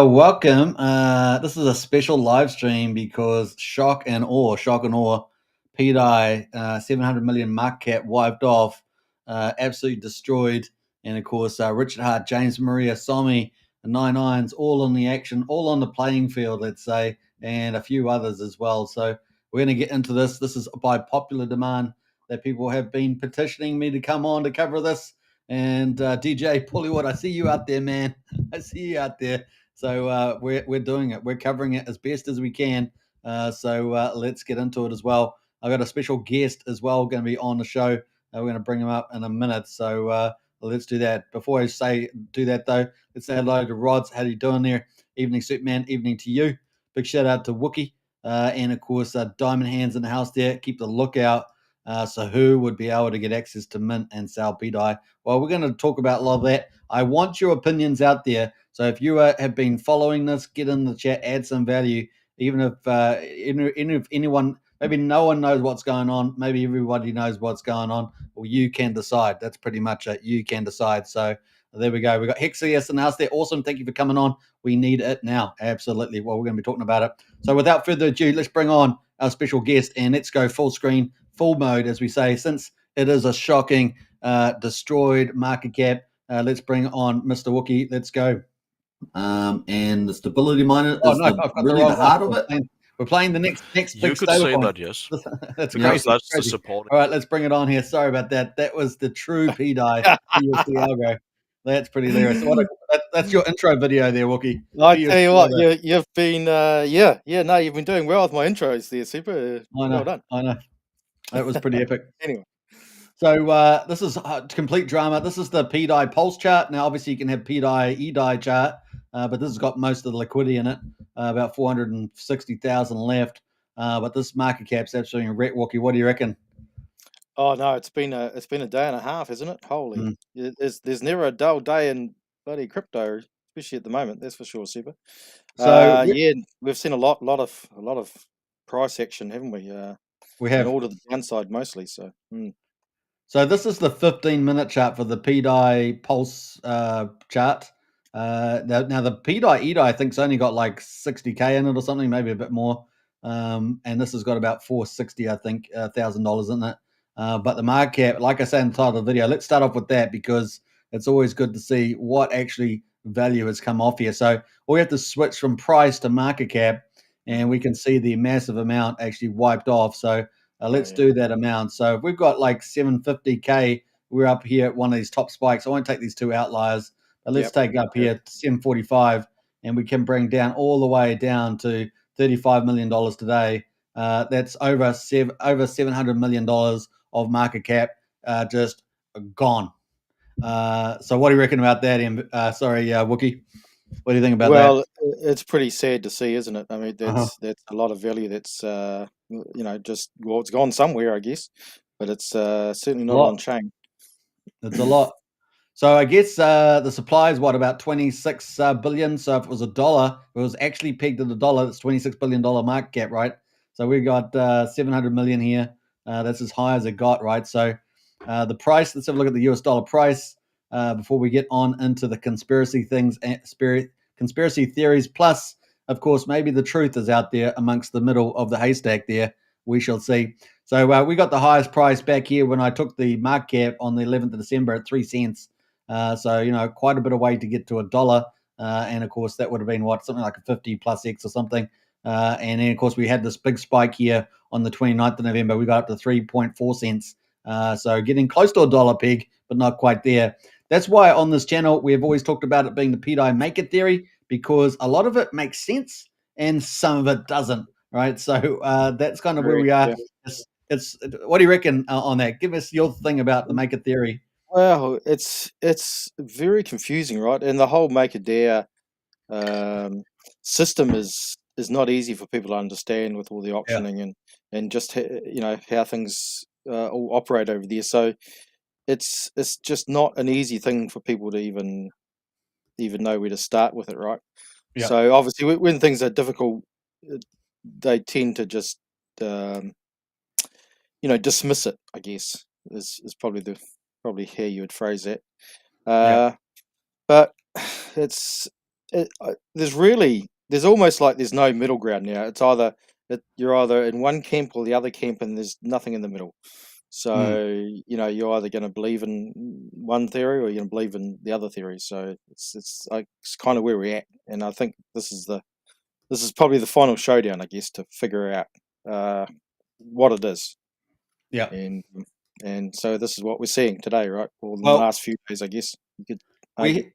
Welcome. This is a special live stream because shock and awe, PDai, 700 million market cap wiped off, absolutely destroyed. And of course, Richard Hart, James Maria, Sommi, the Nine Irons, all on the action, all on the playing field, let's say, and a few others as well. So we're going to get into this. This is by popular demand that people have been petitioning me to come on to cover this. And DJ Pullywood, I see you out there, man. I see you out there. So we're doing it. We're covering it as best as we can. So let's get into it as well. I've got a special guest as well going to be on the show. We're going to bring him up in a minute. So let's do that. Before I do that though, let's say hello to Rods. How you doing there? Evening, Superman. Evening to you. Big shout out to Wookie. And of course, Diamond Hands in the house there. Keep the lookout. So who would be able to get access to Mint and sell PDai? Well, we're going to talk about a lot of that. I want your opinions out there. So if you have been following this, get in the chat, add some value. Even if anyone, maybe no one knows what's going on, maybe everybody knows what's going on, well, you can decide. That's pretty much it. You can decide. So there we go. We got Hexius in the house there. Awesome. Thank you for coming on. We need it now. Absolutely. Well, we're going to be talking about it. So without further ado, let's bring on our special guest and let's go full screen, full mode, as we say, since it is a shocking, destroyed market cap. Let's bring on Mr. Wookie. Let's go. And the stability miner is really the heart of it. We're playing the next You big could say stablecoin. that, yes. That's Because crazy. that's the crazy. support. All right, let's bring it on here. Sorry about that. That was the true PDai PUSD ALGO. That's pretty hilarious. That's your intro video there, Wookie. I tell you what, you've been, you've been doing well with my intros there, Super. Well done. I know. That was pretty epic. Anyway. So this is complete drama. This is the PDai pulse chart. Now, obviously, you can have PDai EDI chart, but this has got most of the liquidity in it, about 460,000 left. But this market cap's absolutely wrecked. Wookie, what do you reckon? Oh no, it's been a day and a half, isn't it? Holy, there's never a dull day in bloody crypto, especially at the moment. That's for sure, Super. So we've seen a lot of price action, haven't we? We have all to the downside mostly. So. So this is the 15-minute chart for the PDai pulse chart. Now the PDai EDI I think's only got like 60K in it or something, maybe a bit more. And this has got about 460, I think, $1,000 in it. But the market cap, like I said in the title of the video, let's start off with that because it's always good to see what actually value has come off here. So we have to switch from price to market cap, and we can see the massive amount actually wiped off. So let's do that amount. So if we've got like 750K, we're up here at one of these top spikes. I won't take these two outliers, but let's take up here 745, and we can bring down all the way down to $35 million today. That's over $700 million of market cap just gone. So what do you reckon about that, Wookie? What do you think about that? Well, it's pretty sad to see, isn't it? I mean, that's a lot of value that's just it's gone somewhere, I guess, but it's certainly not on chain. It's a lot. So I guess the supply is about 26 billion. So if it was $1, if it was actually pegged at $1, it's $26 billion market cap, right? So we got 700 million here. That's as high as it got, right? So the price. Let's have a look at the US dollar price before we get on into the conspiracy things, conspiracy theories. Plus, of course, maybe the truth is out there amongst the middle of the haystack there. We shall see. So we got the highest price back here when I took the market cap on the 11th of December at 3 cents. So, quite a bit of way to get to $1. And of course, that would have been something like a 50 plus X or something. And then, of course, we had this big spike here on the 29th of November. We got up to 3.4 cents. So getting close to $1 peg, but not quite there. That's why on this channel, we have always talked about it being the PDai make it theory, because a lot of it makes sense and some of it doesn't, right? So that's kind of where we are. It's what do you reckon on that? Give us your thing about the make it theory. Well, it's very confusing, right? And the whole Maker Dare system is not easy for people to understand with all the optioning and just how things all operate over there. So it's just not an easy thing for people to even know where to start with it, right? Yeah. So obviously, when things are difficult, they tend to just dismiss it, I guess, is probably how you would phrase that. But it's there's almost like there's no middle ground now. It's either you're either in one camp or the other camp, and there's nothing in the middle. Mm. So you're either going to believe in one theory or you're going to believe in the other theory. So it's kind of where we're at, and I think this is probably the final showdown, I guess, to figure out what it is. Yeah. And so this is what we're seeing today, right? Or in the Well, last few days, I guess you could argue.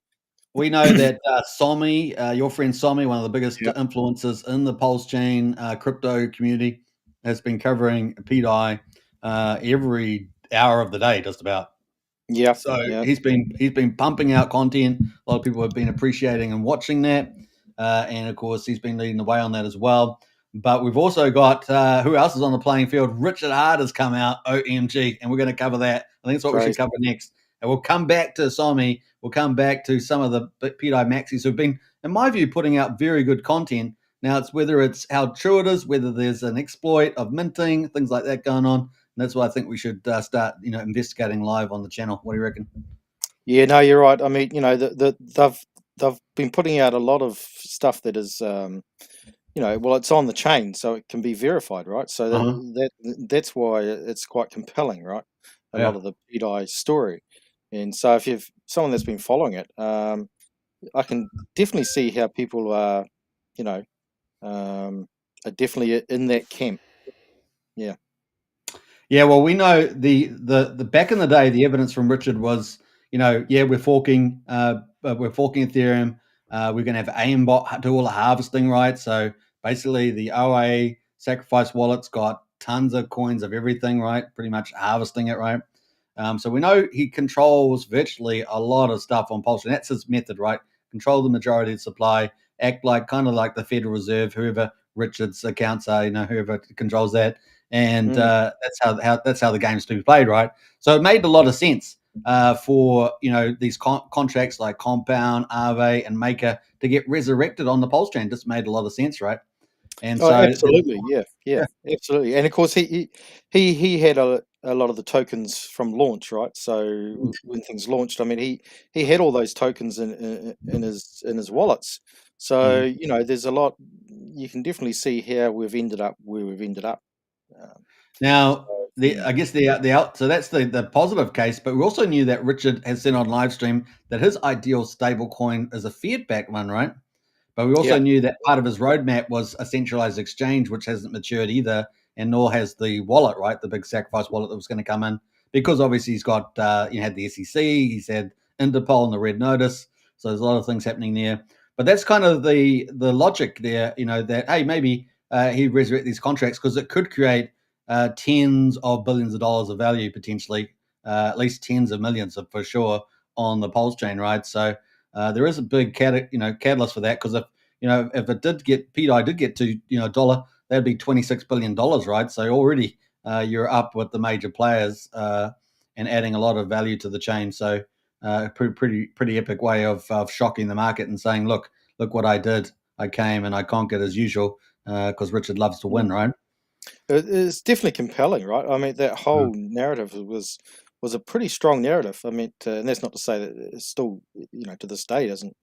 we know that Sommi, your friend Sommi, one of the biggest Yeah, influencers in the Pulse Chain crypto community, has been covering PDai every hour of the day, just about. yeah, So yeah. he's been pumping out content. A lot of people have been appreciating and watching that, and of course he's been leading the way on that as well. But we've also got who else is on the playing field? Richard Hart has come out, OMG, and we're going to cover that. I think that's what we should Crazy. cover next. And we'll come back to Sommi. We'll come back to some of the PDI maxis who've been, in my view, putting out very good content. Now it's whether it's how true it is, whether there's an exploit of minting, things like that going on. And that's why I think we should start, investigating live on the channel. What do you reckon? Yeah, no, you're right. I mean, they've been putting out a lot of stuff that is, well, it's on the chain, so it can be verified, right? So Uh-huh. that's why it's quite compelling, right? A lot Yeah. of the PDI story, and so if you've someone that's been following it, I can definitely see how people you know, are definitely in that camp. Yeah, Yeah, well, we know the back in the day, the evidence from Richard was, yeah, we're forking Ethereum. We're going to have aimbot do all the harvesting, right? So basically, the OA sacrifice wallet's got tons of coins of everything, right? Pretty much harvesting it, right? So we know he controls virtually a lot of stuff on Pulse, and that's his method, right? Control the majority of the supply, act like kind of like the Federal Reserve, whoever Richard's accounts are, whoever controls that, and mm. that's how the game's to be played, right? So it made a lot of sense for these contracts like Compound, Aave, and Maker to get resurrected on the Pulse chain. Just made a lot of sense, right? And Oh, so absolutely. Yeah, yeah, yeah. absolutely. And of course, he had a lot of the tokens from launch, right? So when things launched, I mean, he had all those tokens in his wallets. So Mhm. there's a lot. You can definitely see how we've ended up where we've ended up. Um, Now, so, I guess the out so that's the positive case, but we also knew that Richard has said on live stream that his ideal stable coin is a fiat backed one, right? But we also yeah. knew that part of his roadmap was a centralized exchange, which hasn't matured either, and nor has the wallet, right? The big sacrifice wallet that was going to come in, because obviously he's got had the SEC, he's had Interpol and the Red Notice, so there's a lot of things happening there. But that's kind of the logic there, that hey, maybe he resurrect these contracts because it could create tens of billions of dollars of value potentially, at least tens of millions of, for sure on the Pulse chain, right? So there is a big catalyst for that because if it did get PDI did get to dollar, that'd be $26 billion, right? So already you're up with the major players and adding a lot of value to the chain. So pretty epic way of shocking the market and saying, look what I did. I came and I conquered as usual because Richard loves to win, Mm. right? It's definitely compelling, right? I mean, that Mm. whole narrative was a pretty strong narrative. I mean, and that's not to say that it's still, to this day doesn't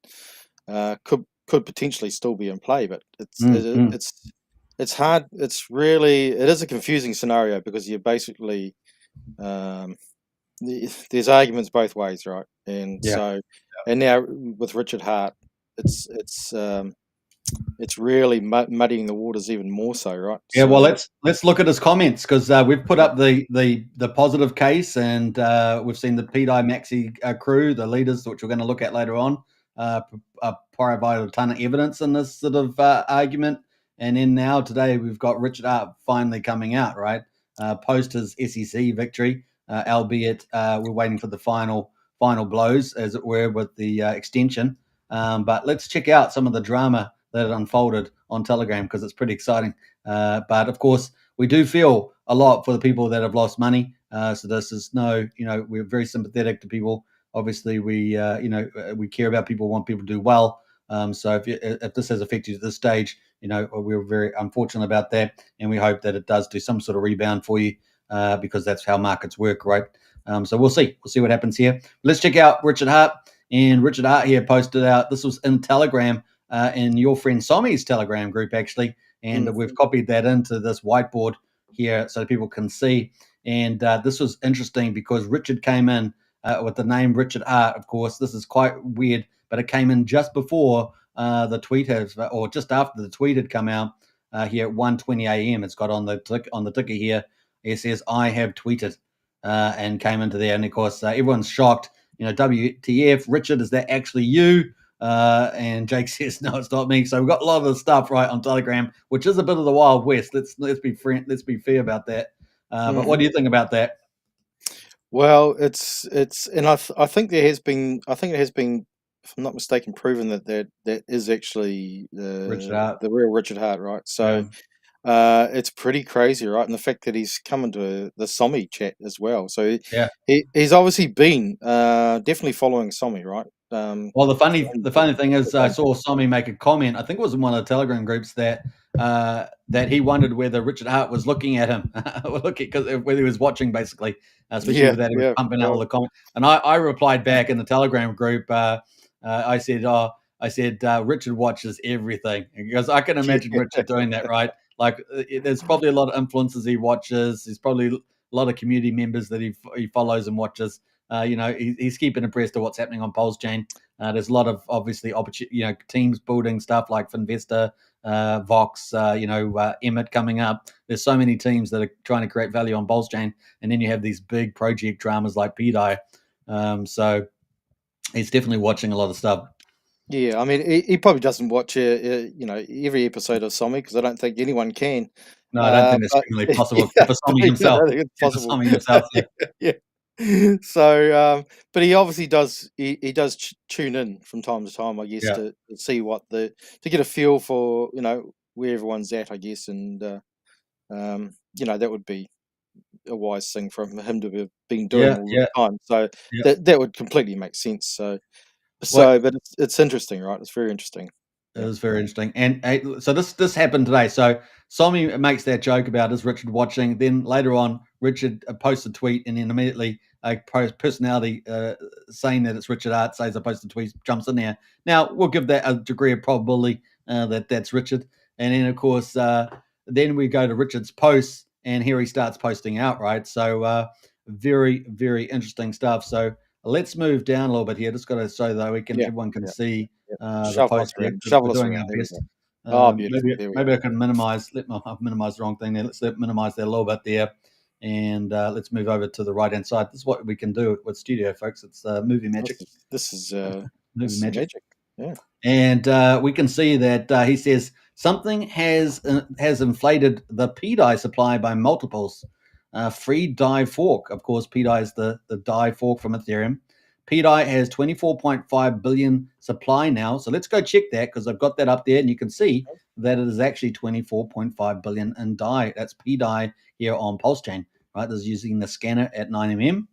could potentially still be in play, but Mm, mm. it's hard. It is a confusing scenario because you're basically um, there's arguments both ways, right? And Yeah. so, and now with Richard Hart, it's it's um, it's really muddying the waters even more so, right? Yeah, well, So. let's look at his comments because we've put up the positive case, and we've seen the PDI Maxi crew, the leaders, which we're going to look at later on, provided a ton of evidence in this sort of argument. And then now today we've got Richard Hart finally coming out, right, post his SEC victory, albeit we're waiting for the final blows, as it were, with the extension. But let's check out some of the drama that unfolded on Telegram because it's pretty exciting. But of course, we do feel a lot for the people that have lost money. So this is we're very sympathetic to people. Obviously, we care about people, want people to do well. So if this has affected you at this stage, we're very unfortunate about that, and we hope that it does do some sort of rebound for you because that's how markets work, right? So we'll see what happens here. Let's check out Richard Hart. And Richard Hart here posted out, this was in Telegram, in your friend Sommi's Telegram group, actually. And we've copied that into this whiteboard here so people can see. And this was interesting because Richard came in with the name Richard Hart, of course. This is quite weird, but it came in just before the tweet has, or just after the tweet had come out here at 1:20 a.m. It's got on the ticker here. It says, I have tweeted, and came into there. And of course, everyone's shocked. WTF, Richard, is that actually you? And Jake says, no, it's not me. So we've got a lot of the stuff right on Telegram, which is a bit of the Wild West. Let's be fair about that. But what do you think about that? Well, and I think it has been, if I'm not mistaken, proven that is actually Richard the real Richard Hart, right? So it's pretty crazy, right? And the fact that he's come into the Sommi chat as well. So yeah. he's obviously been definitely following Sommi, right? Well, the funny thing is, I saw Sommi make a comment. I think it was in one of the Telegram groups that he wondered whether Richard Hart was looking at him, whether he was watching, basically, especially with that he was pumping out all the comments. And I replied back in the Telegram group. I said, Richard watches everything, because I can imagine Richard doing that, right? Like, there's probably a lot of influencers he watches. There's probably a lot of community members that he follows and watches. He's keeping abreast of what's happening on Pulse Chain. There's a lot of obviously teams building stuff like Finvesta, Vox, Emmett coming up. There's so many teams that are trying to create value on Pulse Chain, and then you have these big project dramas like PDai. So he's definitely watching a lot of stuff. Yeah, I mean, he probably doesn't watch every episode of Sommi, because I don't think anyone can. No, I don't think that's humanly possible, except for Sommi himself. I think it's possible. Sommi himself, yeah. Yeah. So, but he obviously does. He does tune in from time to time, I guess, to see to get a feel for where everyone's at, I guess, and that would be a wise thing from him to have been doing all the time. So that would completely make sense. So, but it's interesting, right? It's very interesting. It was very interesting. And so this happened today. So Sommi makes that joke about, is Richard watching? Then later on, Richard posts a tweet, and then immediately a personality saying that it's Richard Hart says I posted a tweet, jumps in there. Now, we'll give that a degree of probability that that's Richard. And then, of course, then we go to Richard's posts, and here he starts posting out, right? So very, very interesting stuff. So let's move down a little bit here. Just got to so that everyone can see the post. We're doing our best. Maybe I can minimize. I've minimized the wrong thing there. Let's minimize that a little bit there, and let's move over to the right hand side. This is what we can do with Studio, folks. It's movie magic. This is movie magic. Yeah, and we can see that he says something has inflated the PDai supply by multiples. Free DAI fork. Of course, PDai is the DAI fork from Ethereum. PDai has 24.5 billion supply now. So let's go check that, because I've got that up there, and you can see that it is actually 24.5 billion in DAI. That's PDai here on Pulse Chain, right? This is using the scanner at 9mm.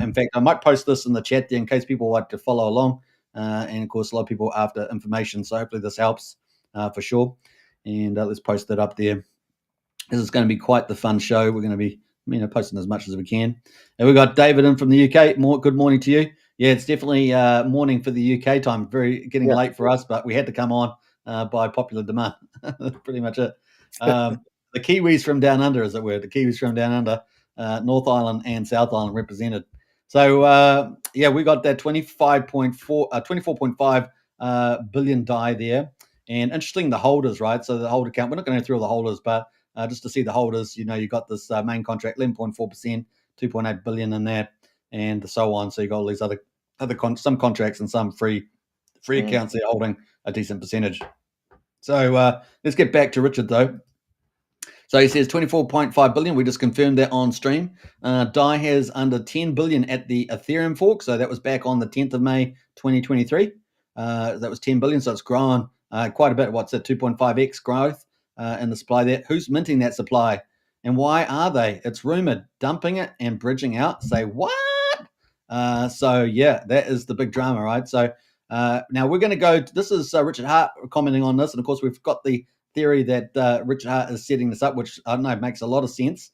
In fact, I might post this in the chat there in case people like to follow along. And of course, a lot of people are after information. So hopefully this helps for sure. And let's post that up there. This is going to be quite the fun show. We're going to be posting as much as we can. And we've got David in from the UK. Good morning to you. Yeah, it's definitely morning for the UK time. Getting late for us, but we had to come on by popular demand. That's pretty much it. The Kiwis from down under, as it were. The Kiwis from down under, North Island and South Island represented. So, we got that 24.5 billion DAI there. And interesting, the holders, right? So the holder count, we're not going to go through all the holders, but just to see the holders, you got this main contract, 11.4%, 2.8 billion in that, and so on. So you got all these other some contracts and some free accounts that are holding a decent percentage. So let's get back to Richard, though. So he says 24.5 billion. We just confirmed that on stream. DAI has under 10 billion at the Ethereum fork. So that was back on the 10th of May, 2023. That was 10 billion. So it's grown quite a bit. What's it? 2.5x growth in the supply there. Who's minting that supply? And why are they? It's rumored. Dumping it and bridging out. Say what? That is the big drama, right? So now we're going to go. This is Richard Hart commenting on this. And of course, we've got the theory that Richard Hart is setting this up, which I don't know, makes a lot of sense.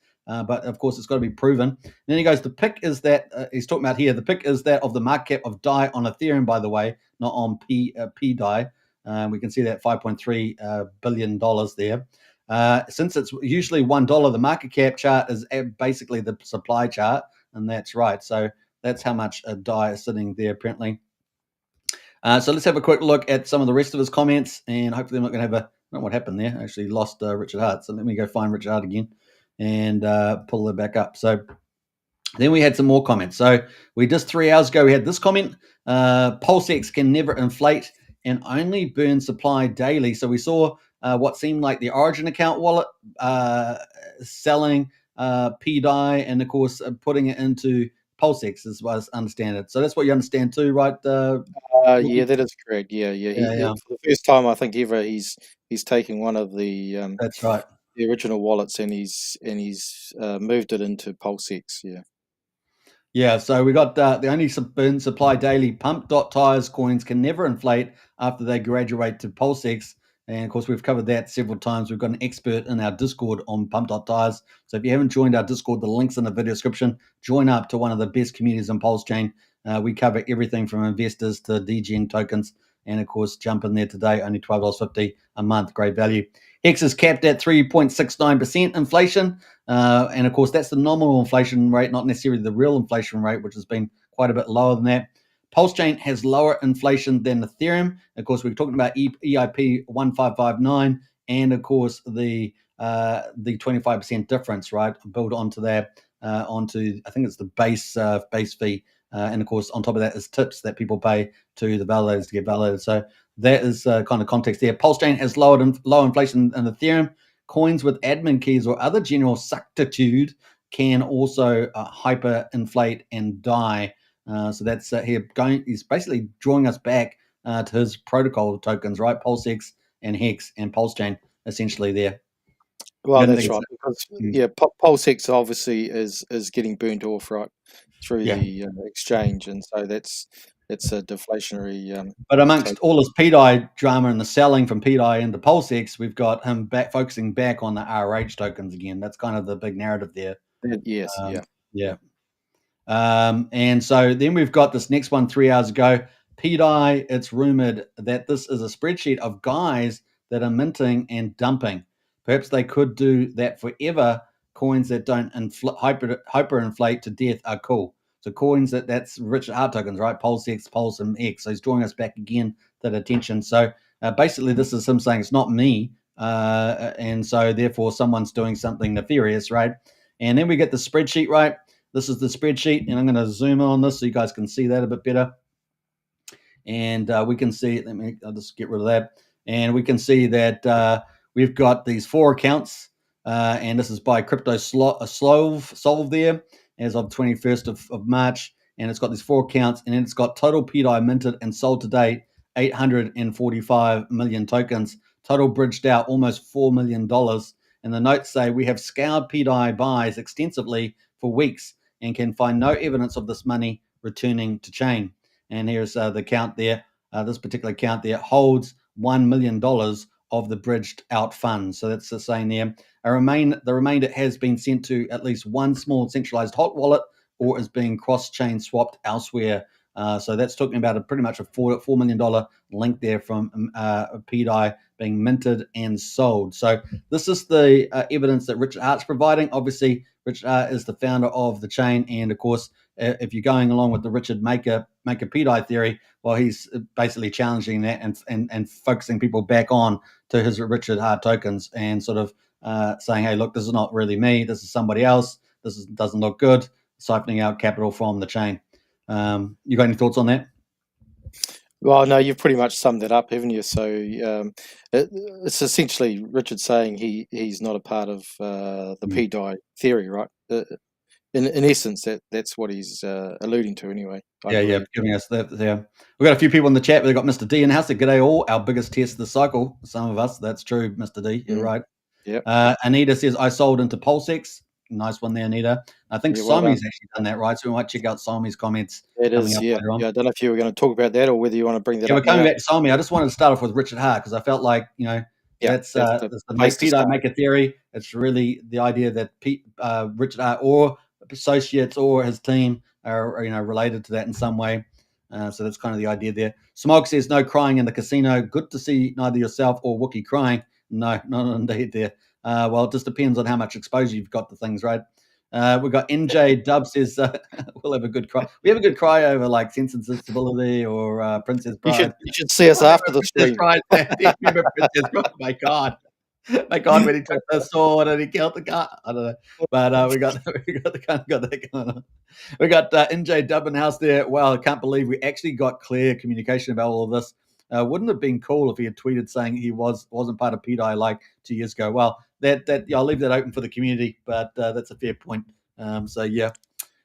but of course it's got to be proven. And then he goes, the pick is that he's talking about here. The pick is that of the market cap of DAI on Ethereum, by the way, not on PDai. We can see that $5.3 billion there. Since it's usually $1, the market cap chart is basically the supply chart, and that's right. So that's how much DAI is sitting there apparently. So let's have a quick look at some of the rest of his comments, and hopefully I'm not going to have I don't know what happened there. I actually lost Richard Hart, so let me go find Richard Hart again and pull it back up. So then we had some more comments. So we just 3 hours ago, we had this comment, PulseX can never inflate and only burn supply daily. So we saw what seemed like the Origin account wallet selling PDai and, of course, putting it into PulseX, as well as understand it. So that's what you understand too, right? Yeah, that is correct. Yeah. For the first time, I think ever, he's taken one of the that's right. The original wallets and he's moved it into PulseX. Yeah. Yeah, so we got the only burn supply daily pump.tires coins can never inflate after they graduate to PulseX. And of course, we've covered that several times. We've got an expert in our Discord on pump.tires. So if you haven't joined our Discord, the link's in the video description. Join up to one of the best communities on Pulse Chain. We cover everything from investors to DGN tokens. And of course, jump in there today, only $12.50 a month. Great value. Hex is capped at 3.69% inflation. And of course, that's the nominal inflation rate, not necessarily the real inflation rate, which has been quite a bit lower than that. Pulse Chain has lower inflation than Ethereum. Of course, we're talking about EIP 1559, and of course the 25% difference, right? Built onto that, onto I think it's the base fee, and of course on top of that is tips that people pay to the validators to get validated. So that is kind of context there. Pulse Chain has low inflation than Ethereum. Coins with admin keys or other general suctitude can also hyperinflate and die. So that's he's basically drawing us back to his protocol tokens, right? PulseX and Hex and Pulse Chain, essentially there. Well, that's right. Because PulseX obviously is getting burnt off, right, through the exchange, and so it's a deflationary. But amongst all this PDai drama and the selling from PDai into PulseX, we've got him focusing back on the RH tokens again. That's kind of the big narrative there. Yes, yeah. And so then we've got this next one 3 hours ago. PDai, it's rumored that this is a spreadsheet of guys that are minting and dumping. Perhaps they could do that forever. Coins that don't hyperinflate to death are cool. So coins that's Richard Hart tokens, right? PulseX, Pulse, and X. So he's drawing us back again to that attention. So basically, this is him saying it's not me, and so therefore someone's doing something nefarious, right? And then we get the spreadsheet, right? This is the spreadsheet, and I'm going to zoom in on this so you guys can see that a bit better. And we can see, I'll just get rid of that. And we can see that we've got these 4 accounts, and this is by Crypto Solve there as of 21st of March. And it's got these 4 accounts, and then it's got total PDI minted and sold to date 845 million tokens. Total bridged out almost $4 million. And the notes say we have scoured PDI buys extensively for weeks and can find no evidence of this money returning to chain. And here's the count there. This particular account there holds $1 million of the bridged out funds. So that's the saying there. The remainder has been sent to at least one small centralized hot wallet or is being cross-chain swapped elsewhere. So that's talking about pretty much a $4 million link there from PDai being minted and sold. So this is the evidence that Richard Hart's providing. Obviously, Richard Hart is the founder of the chain, and of course, if you're going along with the Richard Maker PDai theory, well, he's basically challenging that and focusing people back on to his Richard Hart tokens and sort of saying, hey, look, this is not really me. This is somebody else. Doesn't look good. Siphoning out capital from the chain. You got any thoughts on that? Well, no, you've pretty much summed it up, haven't you? So it's essentially Richard saying he's not a part of the PDai theory, right? In essence, that's what he's alluding to, anyway. Giving us that. Yeah, we've got a few people in the chat. We've got Mr. D in the house. G'day all. Our biggest test of the cycle. Some of us. That's true, Mr. D. You're right. Yeah. Anita says I sold into PulseX. Nice one there, Anita. I think Sommi's actually done that, right? So we might check out Sommi's comments. It is, yeah. I don't know if you were going to talk about that or whether you want to bring that up. We're coming back to Sommi. I just wanted to start off with Richard Hart because I felt like, Yeah, that's that's the the place to PDai start. maker theory. It's really the idea that Richard Hart or associates or his team are related to that in some way. So that's kind of the idea there. Smog says no crying in the casino. Good to see neither yourself or Wookie crying. No, not indeed there. Well, it just depends on how much exposure you've got to things, right? We've got NJ Dub says we'll have a good cry. We have a good cry over like Sense and Sensibility or Princess Bride. You should see us I after remember the Princess stream. Bride. I remember Princess Bride. My God. My God, when he took the sword and he killed the guy. I don't know. But we got that going on. We got NJ Dubbin House there. Wow, I can't believe we actually got clear communication about all of this. Wouldn't it have been cool if he had tweeted saying he wasn't part of PDai like 2 years ago? Well, I'll leave that open for the community, but that's a fair point. So yeah.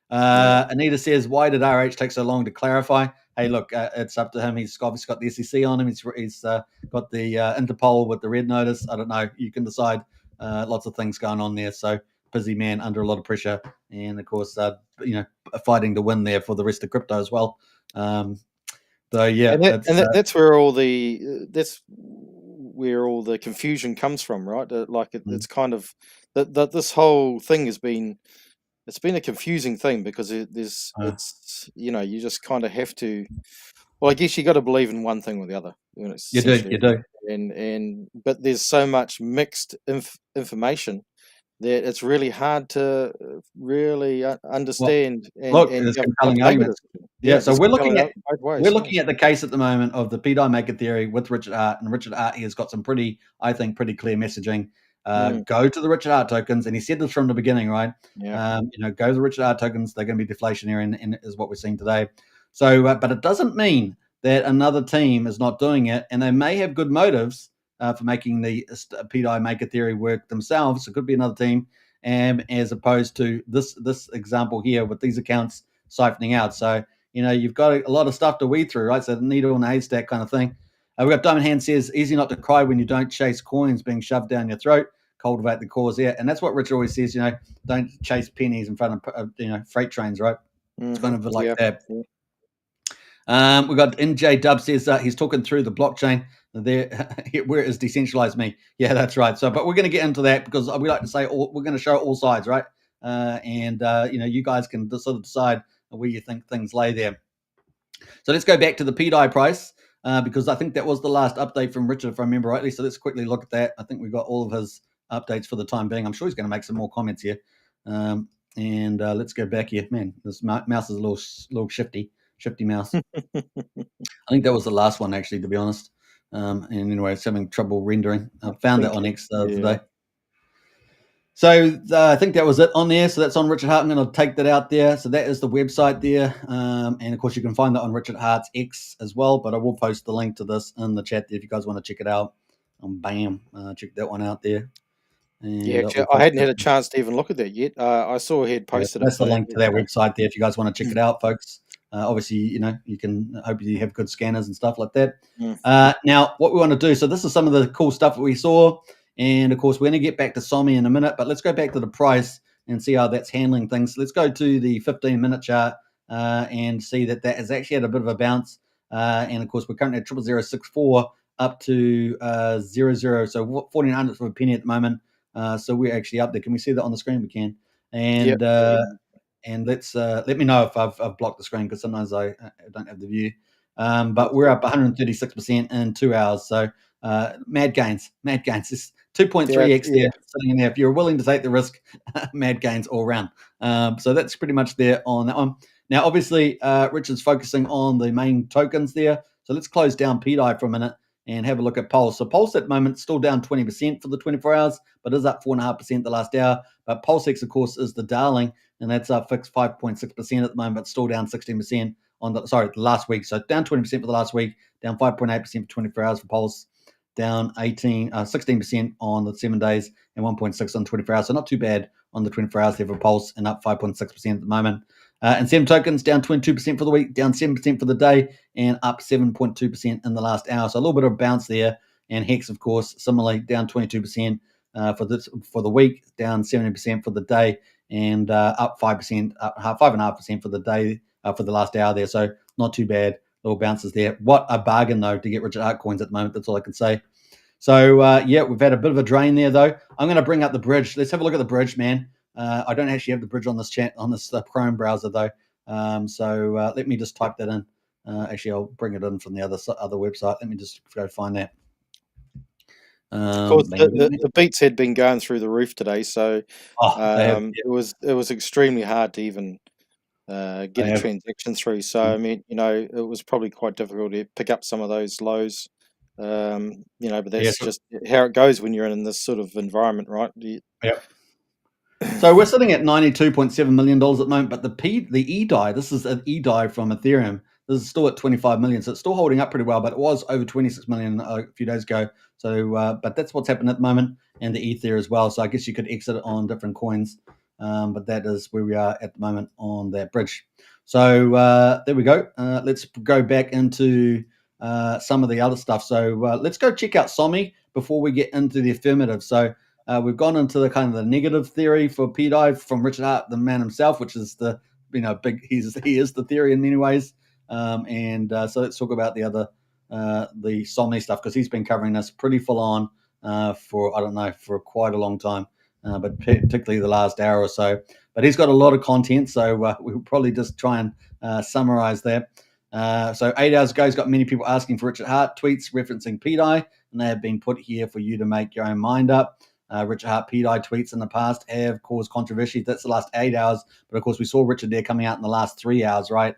Anita says, "Why did RH take so long to clarify?" Hey, look, it's up to him. He's obviously got the SEC on him. He's got the Interpol with the red notice. I don't know. You can decide. Lots of things going on there. So busy man under a lot of pressure, and of course, fighting to win there for the rest of crypto as well. So yeah, that's where all the confusion comes from, right? It's kind of that this whole thing has been. It's been a confusing thing because you just kind of have to. Well, I guess you got to believe in one thing or the other. you do. But there's so much mixed information that it's really hard to really understand Look, and there's have compelling make a arguments. decision. Yeah, so there's we're looking compelling at both ways. the case at the moment of the PDI maker theory with Richard Hart, and Richard Hart has got some pretty clear messaging. Go to the Richard Hart tokens, and he said this from the beginning, right? Yeah. Go to the Richard Hart tokens. They're going to be deflationary, and is what we're seeing today. So, but it doesn't mean that another team is not doing it, and they may have good motives for making the PDI maker theory work themselves. It could be another team, as opposed to this example here with these accounts siphoning out. So you've got a lot of stuff to weed through, right? So the needle in a haystack kind of thing. We've got Diamond Hand says, easy not to cry when you don't chase coins being shoved down your throat. Cultivate the cause there, and that's what Richard always says. Don't chase pennies in front of freight trains, right? It's kind of like that. We got NJ Dub says he's talking through the blockchain there. Where is decentralized me? Yeah, that's right. So, but we're going to get into that because we like to say we're going to show all sides, right? You guys can sort of decide where you think things lay there. So let's go back to the PDI price because I think that was the last update from Richard, if I remember rightly. So let's quickly look at that. I think we've got all of his updates for the time being. I'm sure he's going to make some more comments here. Let's go back here. Man, this mouse is a little shifty mouse. I think that was the last one, actually, to be honest. And anyway, it's having trouble rendering. I found that on X today. So I think that was it on there. So that's on Richard Hart. I'm going to take that out there. So that is the website there. And of course, you can find that on Richard Hart's X as well. But I will post the link to this in the chat there if you guys want to check it out. Bam. Check that one out there. And actually, I hadn't had a chance to even look at that yet. I saw he had posted that's the link to that website there if you guys want to check it out, folks. Obviously, you can hope you have good scanners and stuff like that. Now, what we want to do, so this is some of the cool stuff that we saw. And of course, we're going to get back to Sommi in a minute, but let's go back to the price and see how that's handling things. Let's go to the 15-minute chart and see that has actually had a bit of a bounce. And of course, we're currently at 0.0064 up to 00. So 1,400 for a penny at the moment. So we're actually up there. Can we see that on the screen? We can. And and let's let me know if I've blocked the screen because sometimes I don't have the view. But we're up 136% in 2 hours. So mad gains. It's 2.3x there sitting in there. If you're willing to take the risk, mad gains all around. So that's pretty much there on that one. Now, obviously, Richard's focusing on the main tokens there. So let's close down PDai for a minute and have a look at Pulse. So Pulse at the moment still down 20% for the 24 hours, but is up 4.5% the last hour. But PulseX, of course, is the darling, and that's up fixed 5.6% at the moment, but still down 16% on the last week. So down 20% for the last week, down 5.8% for 24 hours for Pulse, down 16% on the 7 days, and 1.6 on 24 hours. So not too bad on the 24 hours there for Pulse, and up 5.6% at the moment. And 7 tokens down 22% for the week, down 7% for the day, and up 7.2% in the last hour. So a little bit of a bounce there. And Hex, of course, similarly down 22% for the week, down 70% for the day, and up 5%, up 5.5% for the day for the last hour there. So not too bad. Little bounces there. What a bargain though to get Richard Hart coins at the moment. That's all I can say. So yeah, we've had a bit of a drain there, though. I'm going to bring up the bridge. Let's have a look at the bridge, man. I don't actually have the bridge on this chat on this Chrome browser, though. So let me just type that in. Actually, I'll bring it in from the other website. Let me just go find that. Of course, the beats had been going through the roof today, so it was extremely hard to even get a transaction through. So I mean, it was probably quite difficult to pick up some of those lows. But that's just how it goes when you're in this sort of environment, right? Yep. So we're sitting at $92.7 million at the moment, but the PDai, this is an EDAI from Ethereum. This is still at 25 million, so it's still holding up pretty well, but it was over 26 million a few days ago. So, but that's what's happened at the moment, and the Ether as well. So I guess you could exit on different coins, but that is where we are at the moment on that bridge. So there we go. Let's go back into some of the other stuff. So let's go check out Sommi before we get into the affirmative. So we've gone into the kind of the negative theory for PDai from Richard Hart, the man himself, which is the he is the theory in many ways. So let's talk about the other the Somni stuff, because he's been covering this pretty full on for quite a long time, but particularly the last hour or so. But he's got a lot of content, so we'll probably just try and summarize that. So 8 hours ago, he's got many people asking for Richard Hart tweets referencing PDai, and they have been put here for you to make your own mind up. Richard Hart PDai tweets in the past have caused controversy. That's the last 8 hours. But of course, we saw Richard there coming out in the last 3 hours, right?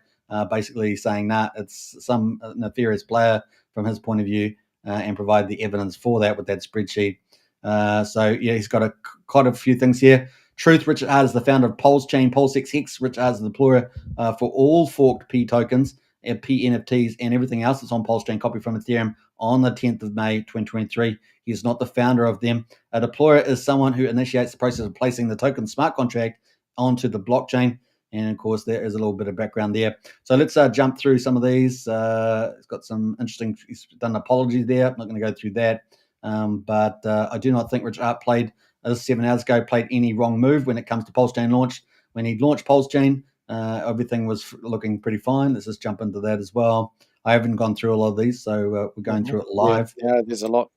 Basically saying that it's some nefarious player from his point of view, and provide the evidence for that with that spreadsheet. So yeah, he's got quite a few things here. Truth, Richard Hart is the founder of Pulse Chain, PulseX Hex. Richard Hart is the deployer for all forked P tokens, P NFTs, and everything else that's on Pulse Chain, copy from Ethereum on the 10th of May, 2023. He's not the founder of them. A deployer is someone who initiates the process of placing the token smart contract onto the blockchain. And of course, there is a little bit of background there. So let's jump through some of these. It's got some interesting, he's done an apology there. I'm not going to go through that. But I do not think Richard Hart played 7 hours ago, played any wrong move when it comes to Pulse Chain launch. When he launched Pulse Chain, everything was looking pretty fine. Let's just jump into that as well. I haven't gone through a lot of these, so we're going through it live. Yeah, there's a lot.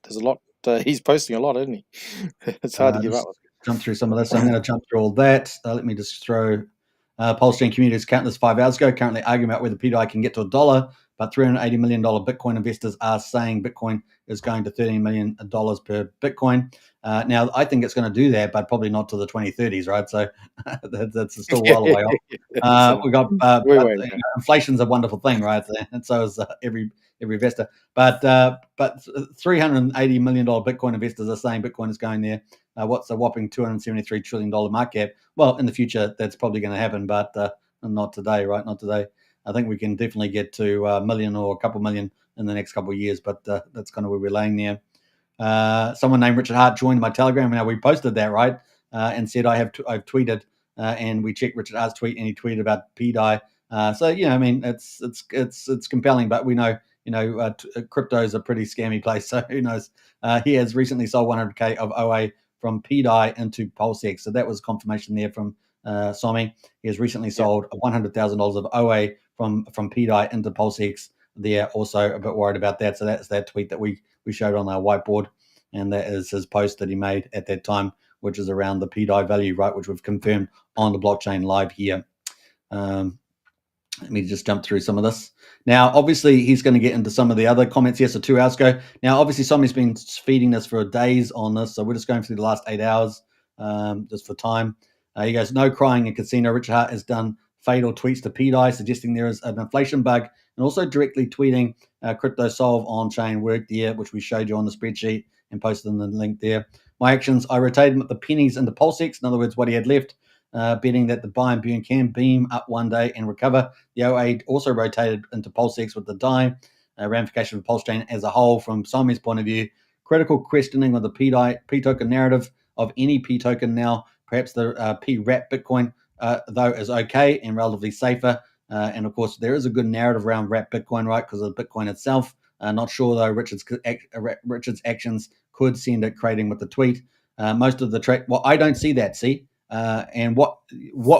He's posting a lot, isn't he? It's hard to give up. Jump through some of this. So I'm going to jump through all that. Let me just throw Pulse Chain communities countless 5 hours ago, currently arguing about whether PDI can get to $1, but $380 million Bitcoin investors are saying Bitcoin is going to $13 million per Bitcoin. Now, I think it's going to do that, but probably not to the 2030s, right? So that's still a while away off. We got inflation's a wonderful thing, right? And so is every investor. But $380 million Bitcoin investors are saying Bitcoin is going there. What's a whopping $273 trillion market cap? Well, in the future, that's probably going to happen, but not today, right? Not today. I think we can definitely get to a million or a couple million in the next couple of years, but that's kind of where we're laying there. Someone named Richard Hart joined my Telegram. Now we posted that, right? And said I've tweeted, and we checked Richard Hart's tweet, and he tweeted about PDai. So I mean, it's compelling, but we know crypto is a pretty scammy place. So who knows? He has recently sold 100K of OA from PDai into PulseX. So that was confirmation there from Sommi. He has recently sold $100,000 of OA from PDai into PulseX. They're also a bit worried about that. So that's that tweet that we showed on our whiteboard. And that is his post that he made at that time, which is around the PDai value, right, which we've confirmed on the blockchain live here. Let me just jump through some of this. Now, obviously, he's going to get into some of the other comments here. So 2 hours ago. Now, obviously, Sommi's been feeding this for days on this. So we're just going through the last 8 hours just for time. He goes, no crying in casino. Richard Hart has done fatal tweets to PDai, suggesting there is an inflation bug, and also directly tweeting crypto solve on-chain work there, which we showed you on the spreadsheet and posted in the link there. My actions, I rotated the pennies into PulseX. In other words, what he had left. Betting that the buy and burn can beam up one day and recover. The OA also rotated into PulseX with the DAI, ramification of the Pulse Chain as a whole from Sommi's point of view. Critical questioning of the P token narrative of any P token now. Perhaps the P wrap Bitcoin, though, is okay and relatively safer. And of course, there is a good narrative around wrap Bitcoin, right? Because of Bitcoin itself. Not sure, though, Richard's actions could send it creating with the tweet. Most of the trade, well, I don't see that, see? And what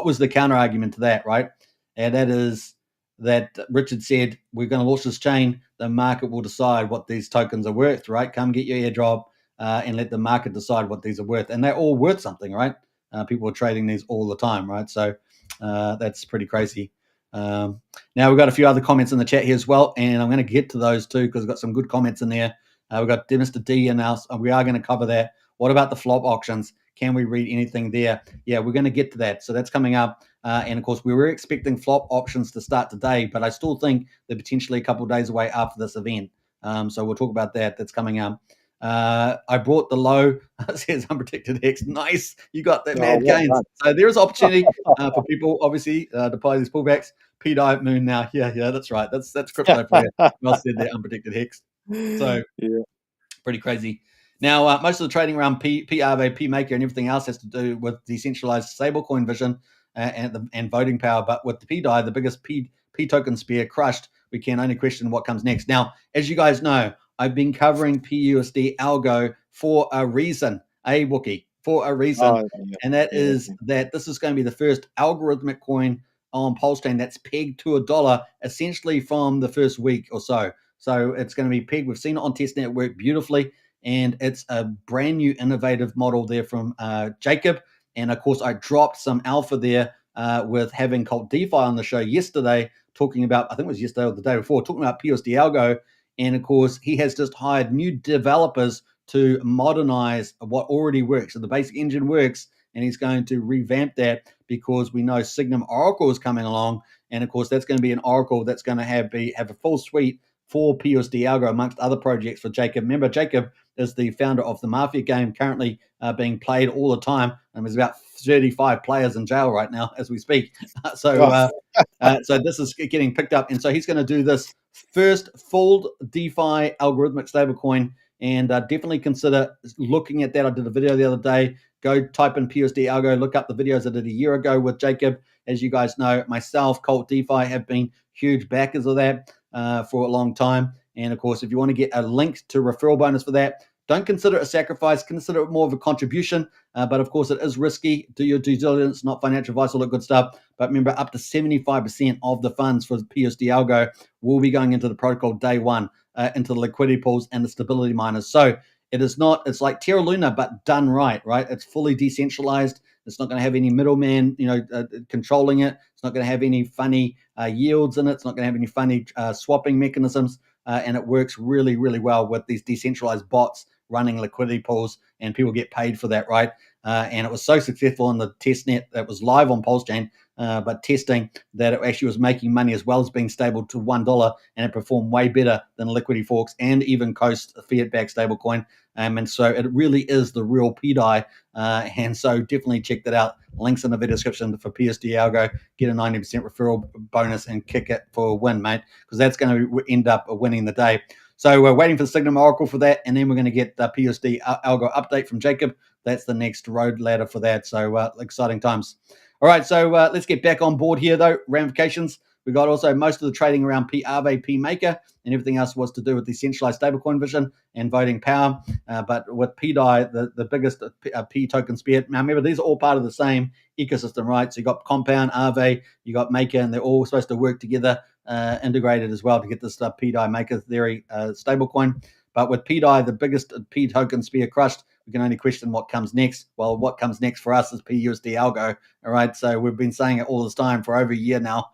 was the counter argument to that, right? And that is that Richard said, we're going to launch this chain, the market will decide what these tokens are worth, right? Come get your airdrop and let the market decide what these are worth. And they're all worth something, right? People are trading these all the time, right? So that's pretty crazy. Now we've got a few other comments in the chat here as well, and I'm going to get to those too because we've got some good comments in there. We've got Mr. D in us. We are going to cover that. What about the flop auctions? Can we read anything there? Yeah, we're going to get to that. So that's coming up. And of course, we were expecting flop options to start today, but I still think they're potentially a couple of days away after this event. So we'll talk about that. That's coming up. I brought the low, says unprotected X. Nice. You got that mad gains. So there is opportunity for people, obviously, to play these pullbacks. PDai Moon now. Yeah, that's right. That's crypto for you. Well said there, unprotected Hex. So yeah, pretty crazy. Now, most of the trading around PRV, PMaker, and everything else has to do with decentralized stablecoin vision and voting power. But with the PDai, the biggest P token spear crushed, we can only question what comes next. Now, as you guys know, I've been covering PUSD algo for a reason, Wookie, for a reason. And that is that this is going to be the first algorithmic coin on Pulse Chain that's pegged to $1 essentially from the first week or so. So it's going to be pegged. We've seen it on testnet. It worked beautifully. And it's a brand new innovative model there from Jacob. And of course, I dropped some alpha there with having Cult DeFi on the show yesterday, talking about, I think it was yesterday or the day before, talking about PUSD algo. And of course, he has just hired new developers to modernize what already works. So the basic engine works, and he's going to revamp that because we know Signum Oracle is coming along. And of course, that's going to be an Oracle that's going to have a full suite for PUSD algo amongst other projects for Jacob. Remember, Jacob is the founder of the Mafia game, currently being played all the time. And there's about 35 players in jail right now as we speak. So this is getting picked up. And so he's going to do this first full DeFi algorithmic stablecoin. And definitely consider looking at that. I did a video the other day. Go type in PUSD algo, look up the videos I did a year ago with Jacob. As you guys know, myself, Cult DeFi have been huge backers of that for a long time. And of course, if you want to get a link to referral bonus for that, don't consider it a sacrifice, consider it more of a contribution. But of course, it is risky. Do your due diligence, not financial advice, all that good stuff. But remember, up to 75% of the funds for PUSD algo will be going into the protocol day one, into the liquidity pools and the stability miners. So it's like Terra Luna, but done right? It's fully decentralized. It's not going to have any middleman, controlling it. It's not going to have any funny yields in it. It's not going to have any funny swapping mechanisms. And it works really, really well with these decentralized bots running liquidity pools, and people get paid for that, right? And it was so successful in the testnet that was live on Pulse Chain, but testing that it actually was making money as well as being stable to $1, and it performed way better than Liquidity Forks and even Coast fiat-backed stablecoin. And so it really is the real PDai. And so definitely check that out. Links in the video description for PUSD algo. Get a 90% referral bonus and kick it for a win, mate, because that's going to end up winning the day. So we're waiting for the Signum Oracle for that, and then we're going to get the PUSD algo update from Jacob. That's the next road ladder for that. So exciting times. All right, so let's get back on board here, though. Ramifications. We got also most of the trading around PRV, PMaker, and everything else was to do with the centralized stablecoin vision and voting power. But with PDai, the biggest P token spear. Now, remember, these are all part of the same ecosystem, right? So you got Compound, RV, you got Maker, and they're all supposed to work together, integrated as well to get this PDai Maker Theory stablecoin. But with PDai, the biggest P token spear crushed, we can only question what comes next. Well, what comes next for us is PUSD algo. All right, so we've been saying it all this time for over a year now.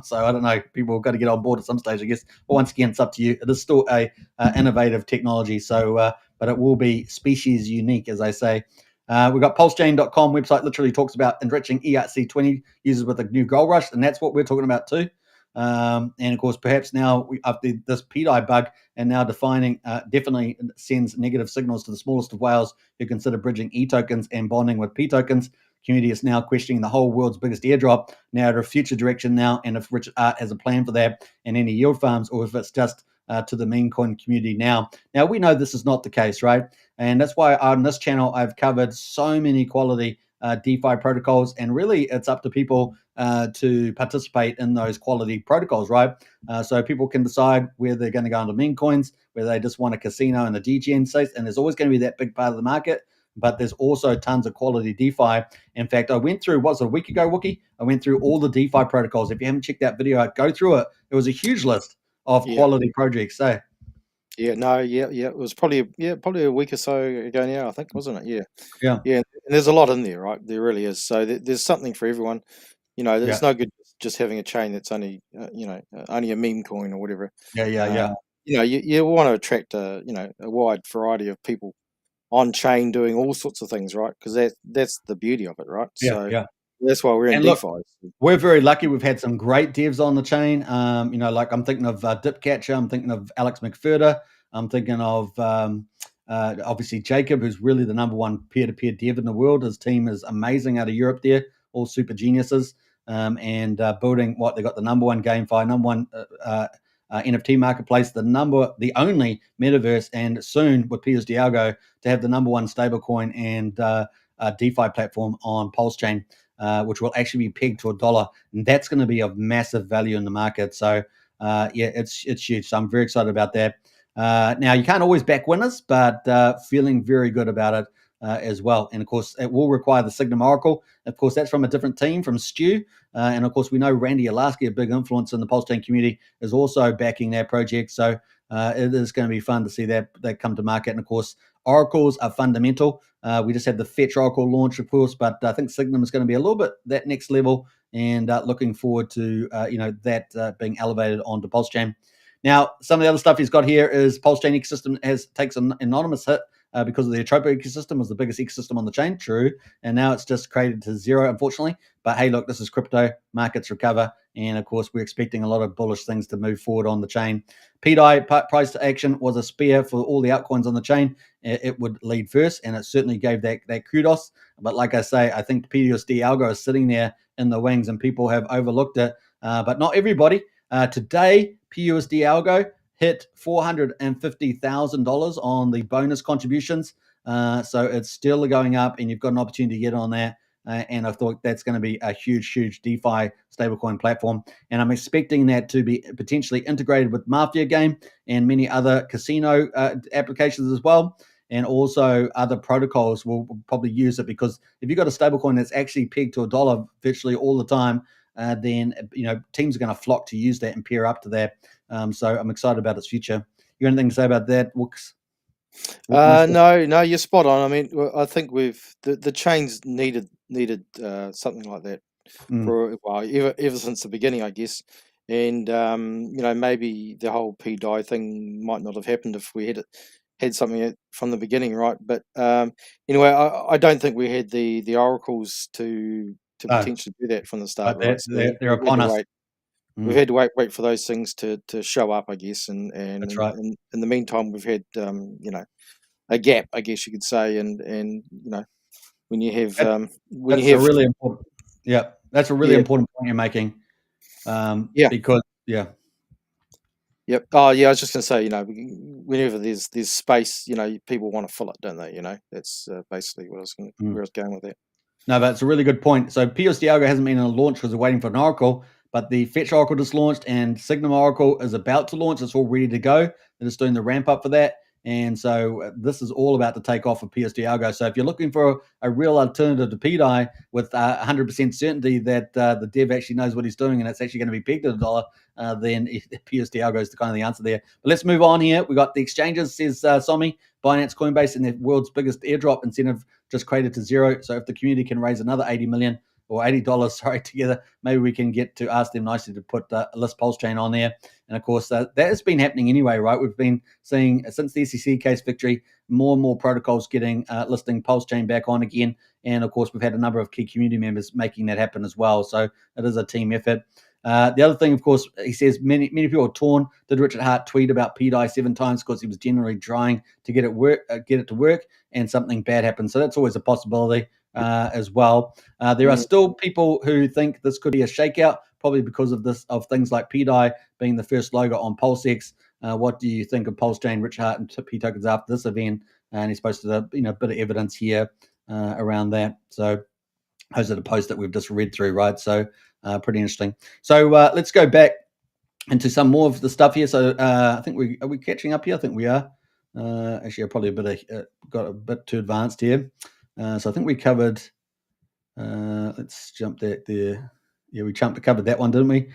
So I don't know. People have got to get on board at some stage, I guess. But once again, it's up to you. It is still a innovative technology. So, but it will be species unique, as I say. We've got pulsechain.com website literally talks about enriching ERC20 users with a new gold rush, and that's what we're talking about too. And of course, perhaps now after this PDI bug and now defining definitely sends negative signals to the smallest of whales who consider bridging e-tokens and bonding with P-tokens. Community is now questioning the whole world's biggest airdrop now to a future direction now, and if Richard Art has a plan for that and any yield farms, or if it's just to the meme coin community now. Now, we know this is not the case, right? And that's why on this channel, I've covered so many quality DeFi protocols, and really it's up to people to participate in those quality protocols, right? So people can decide where they're going to go into meme coins, whether they just want a casino and a DGN space, and there's always going to be that big part of the market. but there's also tons of quality DeFi. In fact, I went through, a week ago, Wookie? I went through all the DeFi protocols. If you haven't checked that video out, go through it. It was a huge list of quality projects. So yeah, no, yeah, it was probably a week or so ago now, I think, wasn't it? yeah, And there's a lot in there, right? There really is. So there's something for everyone. yeah, It's no good just having a chain that's only only a meme coin or whatever. Uh, yeah. you want to attract a wide variety of people on chain doing all sorts of things, right? Because that's the beauty of it, right? Yeah, So yeah. that's why we're in And look, DeFi. we're very lucky. We've had some great devs on the chain. Like I'm thinking of Dipcatcher. I'm thinking of Alex McFurter. I'm thinking of obviously Jacob, who's really the number one peer-to-peer dev in the world. His team is amazing out of Europe there, all super geniuses. And building what they got the number one GameFi, number one NFT marketplace, the only metaverse, and soon with PUSD ALGO to have the number one stablecoin and DeFi platform on Pulse Chain. Which will actually be pegged to $1, and that's going to be of massive value in the market. So, it's huge. So I'm very excited about that. Now you can't always back winners, but feeling very good about it as well. And of course, it will require the Signum Oracle. Of course, that's from a different team, from Stu. And of course, we know Randy Alaski, a big influence in the Pulse Chain community, is also backing that project. So it is going to be fun to see that come to market. And of course, oracles are fundamental. We just had the Fetch Oracle launch, of course, but I think Signum is going to be a little bit that next level, and looking forward to that being elevated onto Pulse Chain. Now, some of the other stuff he's got here is Pulse Chain ecosystem takes an anonymous hit because of the Atropo ecosystem was the biggest ecosystem on the chain, true, and now it's just created to zero, unfortunately. But hey, look, this is crypto, markets recover, and of course, we're expecting a lot of bullish things to move forward on the chain. PDai, price to action, was a spear for all the altcoins on the chain. It would lead first, and it certainly gave that kudos. But like I say, I think PUSD algo is sitting there in the wings, and people have overlooked it. But not everybody. Today, PUSD algo hit $450,000 on the bonus contributions. So it's still going up, and you've got an opportunity to get on that. And I thought that's going to be a huge, huge DeFi stablecoin platform. And I'm expecting that to be potentially integrated with Mafia Game and many other casino applications as well. And also other protocols will probably use it, because if you've got a stablecoin that's actually pegged to $1 virtually all the time, then teams are going to flock to use that and pair up to that. So I'm excited about its future. You got anything to say about that, Wooks? No, you're spot on. I mean, I think the chains needed something like that for a while, ever since the beginning, I guess. And maybe the whole PDai thing might not have happened if we had something from the beginning, right? But anyway, I don't think we had the oracles to potentially do that from the start, But right? So they're we had upon to us. wait. We've had to wait for those things to show up, I guess. And That's right. in the meantime, we've had a gap, I guess you could say. And when you have That's a really important. Yeah, that's a really yeah. important point you're making. Yeah. Because yeah, Yep. Oh, yeah. I was just going to say, whenever there's space, people want to fill it, don't they? That's basically where I was going with that. no, that's a really good point. So PUSD algo hasn't been in a launch because we're waiting for an oracle, but the Fetch oracle just launched, and Signum oracle is about to launch. It's all ready to go. They're just doing the ramp up for that. And so this is all about to take off of PUSD algo. So if you're looking for a real alternative to PDai with 100% certainty that the dev actually knows what he's doing and it's actually going to be pegged at $1, then PUSD algo is the kind of the answer there. But let's move on here. We got the exchanges, says Sommi, Binance, Coinbase, and the world's biggest airdrop incentive just created to zero. So if the community can raise another 80 million or $80, together, maybe we can get to ask them nicely to put a list Pulse Chain on there. And of course, that has been happening anyway, right? We've been seeing since the SEC case victory, more and more protocols getting listing Pulse Chain back on again. And of course, we've had a number of key community members making that happen as well. So it is a team effort. The other thing, of course, he says many people are torn. Did Richard Hart tweet about PDai 7 times because he was generally trying to get it to work, and something bad happened? So that's always a possibility as well. There are still people who think this could be a shakeout, probably because of things like PDai being the first logo on PulseX. What do you think of Pulse Chain, Richard Hart, and P tokens after this event? And he's posted a bit of evidence here around that. So those are the posts that we've just read through, right? So pretty interesting. So let's go back into some more of the stuff here. So I think are we catching up here? I think we are. Actually, I probably got a bit too advanced here. So I think we covered. Let's jump that there. Yeah, we covered that one, didn't we?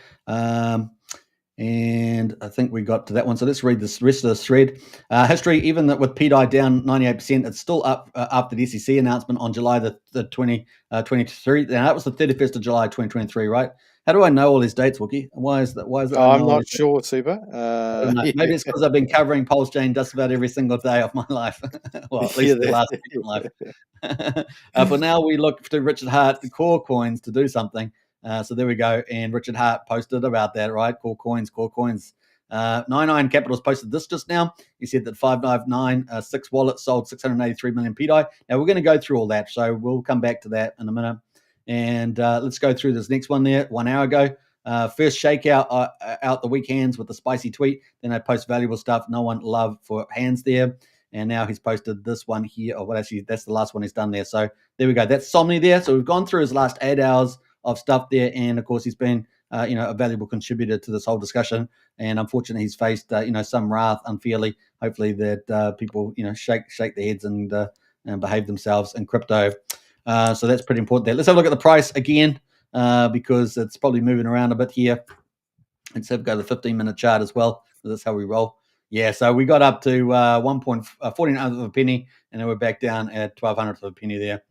And I think we got to that one. So let's read this rest of the thread. History, even with PDai down 98%, it's still up after the SEC announcement on July the 2023. Now, that was the 31st of July, 2023, right? How do I know all these dates, Wookie? Why is that? I I'm know all not these dates? sure, Super. I don't know. Maybe it's because I've been covering Pulse Chain just about every single day of my life. Well, at Yeah, least the last week of my life. For now, we look to Richard Hart, the core coins, to do something. So there we go. And Richard Hart posted about that, right? Core coins. 99 Capitals posted this just now. He said that 599 6 wallets sold 683 million PDai. Now, we're going to go through all that. So we'll come back to that in a minute. And let's go through this next one there. 1 hour ago. First shakeout out the weak hands with the spicy tweet. Then I post valuable stuff. No one love for hands there. And now he's posted this one here. Oh, well, actually, that's the last one he's done there. So there we go. That's Somni there. So we've gone through his last 8 hours of stuff there. And of course, he's been, a valuable contributor to this whole discussion. And unfortunately, he's faced, some wrath unfairly. Hopefully that people, shake their heads and behave themselves in crypto. So that's pretty important there. Let's have a look at the price again. Because it's probably moving around a bit here. Let's have go to the 15-minute chart as well. That's how we roll. Yeah, so we got up to 1.14 of a penny, and then we're back down at 1200th of a penny there.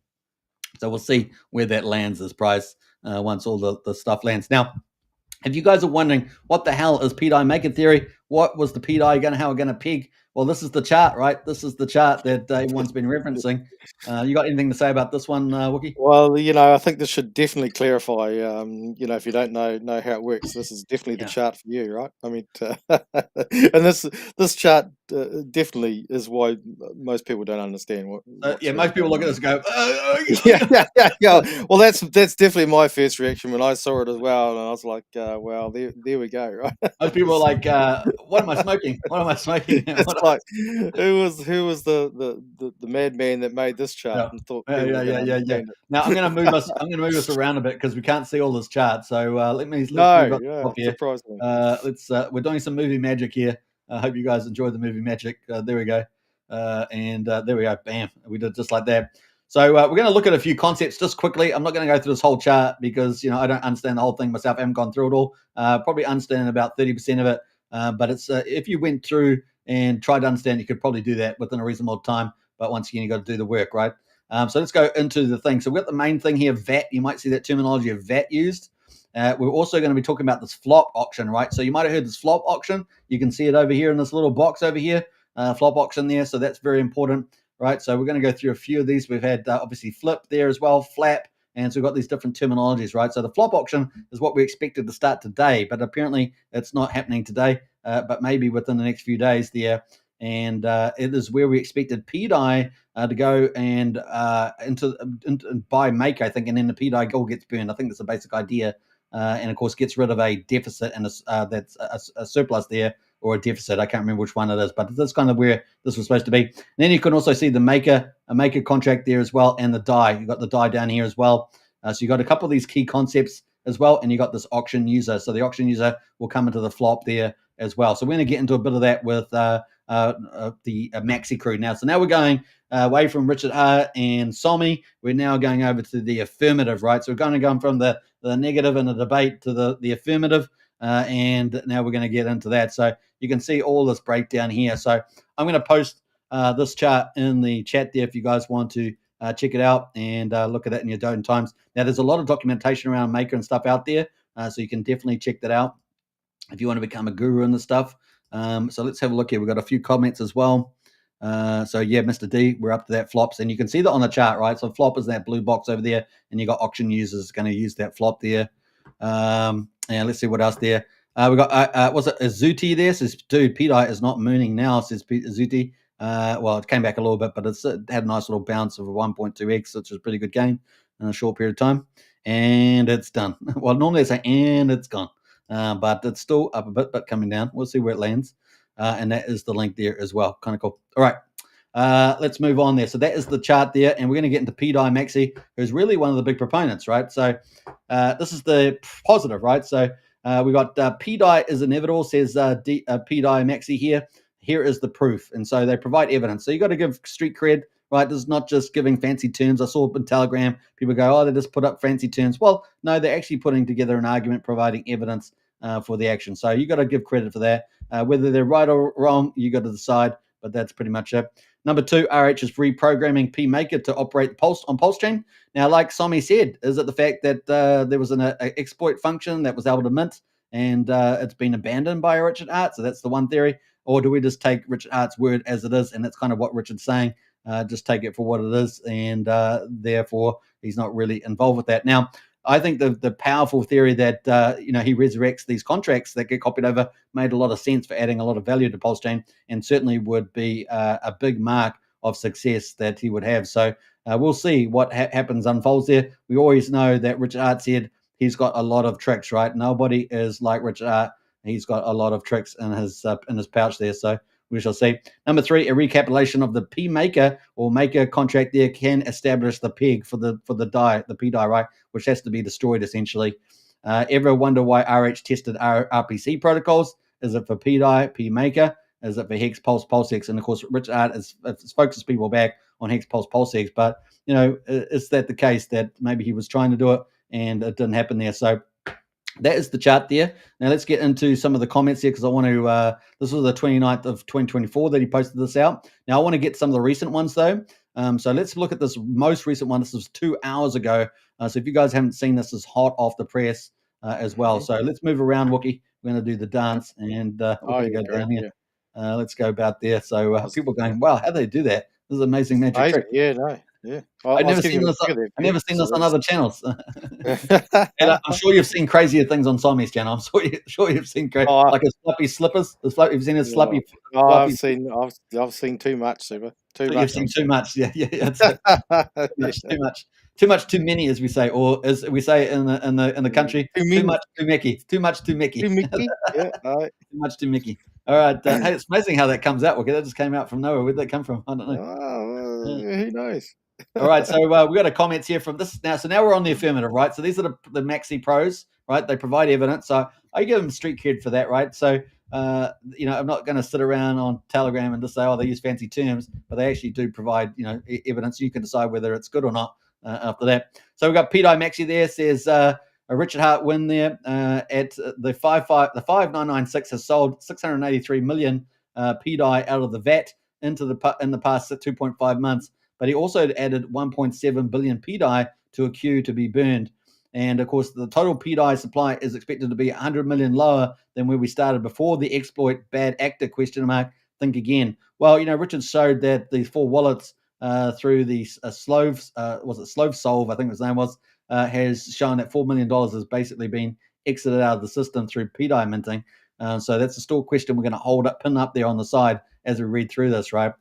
So we'll see where that lands, this price, once all the stuff lands. Now, if you guys are wondering what the hell is PDai maker theory, what was the PDai how we're going to peg? Well, this is the chart, right? This is the chart that everyone's been referencing. You got anything to say about this one, Wookie? Well, I think this should definitely clarify. If you don't know how it works, this is definitely the chart for you, right? I mean, and this chart definitely is why most people don't understand what. Most people look at this and go, yeah. Well, that's definitely my first reaction when I saw it as well, and I was like, well, there we go, right? Most people are like, what am I smoking? What am I smoking? It's like, who was the madman that made this chart and thought people were going to understand it? Now I'm going to move us. I'm going to move us around a bit because we can't see all this chart. So let's move up here. Surprisingly. We're doing some movie magic here. I hope you guys enjoy the movie magic. There we go. And there we go. Bam. We did just like that. So we're going to look at a few concepts just quickly. I'm not going to go through this whole chart because I don't understand the whole thing myself. I haven't gone through it all. Probably understand about 30% of it. But it's if you went through and tried to understand, you could probably do that within a reasonable time. But once again, you got to do the work, right? So let's go into the thing. So we've got the main thing here, VAT. You might see that terminology of VAT used. We're also going to be talking about this flop auction, right? So you might have heard this flop auction. You can see it over here in this little box over here, flop auction there. So that's very important, right? So we're going to go through a few of these. We've had obviously flip there as well, flap. And so we've got these different terminologies, right? So the flop auction is what we expected to start today, but apparently it's not happening today, but maybe within the next few days there. And it is where we expected PDai to go and into buy make, I think, and then the PDai all gets burned. I think that's the basic idea. And of course, gets rid of a deficit and that's a surplus there or a deficit. I can't remember which one it is, but that's kind of where this was supposed to be. And then you can also see a maker contract there as well, and the DAI. You got the DAI down here as well. So you got a couple of these key concepts as well, and you got this auction user. So the auction user will come into the flop there as well. So we're going to get into a bit of that with the Maxi crew now. So now we're going away from Richard Hart and Sommi. We're now going over to the affirmative, right? So we're going to go from the negative in the debate to the affirmative. And now we're going to get into that. So you can see all this breakdown here. So I'm going to post this chart in the chat there if you guys want to check it out and look at it in your own times. Now, there's a lot of documentation around Maker and stuff out there, so you can definitely check that out if you want to become a guru in the stuff. So let's have a look here. We've got a few comments as well. So yeah, Mr. D, we're up to that flops, and you can see that on the chart, right? So flop is that blue box over there, and you got auction users going to use that flop there. And let's see what else there. We got was it Azuti there? Says, dude, PDai is not mooning now. Says Azuti. Well, it came back a little bit, but it had a nice little bounce of a 1.2x, which is a pretty good gain in a short period of time. And it's done. Well, normally they say, and it's gone. But it's still up a bit, but coming down. We'll see where it lands. And that is the link there as well. Kind of cool. All right. Let's move on there. So that is the chart there. And we're going to get into PDai Maxi, who's really one of the big proponents, right? So this is the positive, right? So we got PDai is inevitable, says PDai Maxi here. here is the proof. And so they provide evidence. So you got to give street cred, right? This is not just giving fancy terms. I saw in Telegram, people go, oh, they just put up fancy terms. Well, no, they're actually putting together an argument, providing evidence for the action. So you got to give credit for that. Whether they're right or wrong, you got to decide, but that's pretty much it. Number 2, RH is reprogramming PMaker to operate on Pulse Chain. Now, like Sommi said, is it the fact that there was an exploit function that was able to mint and it's been abandoned by Richard Hart? So that's the one theory. Or do we just take Richard Hart's word as it is? And that's kind of what Richard's saying. Just take it for what it is. And therefore, he's not really involved with that. Now, I think the powerful theory that he resurrects these contracts that get copied over made a lot of sense for adding a lot of value to Pulse Chain, and certainly would be a big mark of success that he would have. So we'll see what happens, unfolds there. We always know that Richard Hart said he's got a lot of tricks, right? Nobody is like Richard Hart. He's got a lot of tricks in his pouch there. So we shall see. Number 3, a recapitulation of the P maker or maker contract there can establish the peg for the PDai, right? Which has to be destroyed essentially. Ever wonder why RH tested RPC protocols? Is it for PDai, P maker? Is it for Hex, Pulse, PulseX? And of course, Richard Hart has focused people back on Hex, Pulse, PulseX. But is that the case that maybe he was trying to do it and it didn't happen there? So that is the chart there. Now let's get into some of the comments here because I want to, this was the 29th of 2024 that he posted this out. Now I want to get some of the recent ones though. So let's look at this most recent one. This was 2 hours ago. So if you guys haven't seen this, is hot off the press as well. So let's move around, Wookie. We're going to do the dance and we're going to go down here. Let's go about there. So people are going, wow, how do they do that? This is an amazing magic trick. Yeah, no. Yeah, I've never seen this on other channels. And I'm sure you've seen crazier things on Sommi's channel. I'm sure you've seen like his floppy slippers. You've seen his floppy. I've seen too much, Super. You've seen too much. Yeah. Too much, too many, as we say, or as we say in the country, too much, too Mickey. Too much, too Mickey. Too Mickey. Yeah, all right. Too much, too Mickey. All right. Hey, it's amazing how that comes out. Okay, that just came out from nowhere. Where'd that come from? I don't know. Who knows? All right, so we got a comments here from this now. So now we're on the affirmative, right? So these are the Maxi Pros, right? They provide evidence. So I give them street cred for that, right? So I'm not going to sit around on Telegram and just say, oh, they use fancy terms, but they actually do provide evidence. You can decide whether it's good or not after that. So we've got PDai Maxi there. Says a Richard Hart win there at the 5996 has sold 683 million PDai out of the VAT in the past 2.5 months. But he also added 1.7 billion PDai to a queue to be burned. And of course, the total PDai supply is expected to be 100 million lower than where we started before the exploit bad actor ? Think again. Well, Richard showed that the 4 wallets through the Slove Solve, I think his name was, has shown that $4 million has basically been exited out of the system through PDai minting. So that's a still question we're going to pin up there on the side as we read through this, right?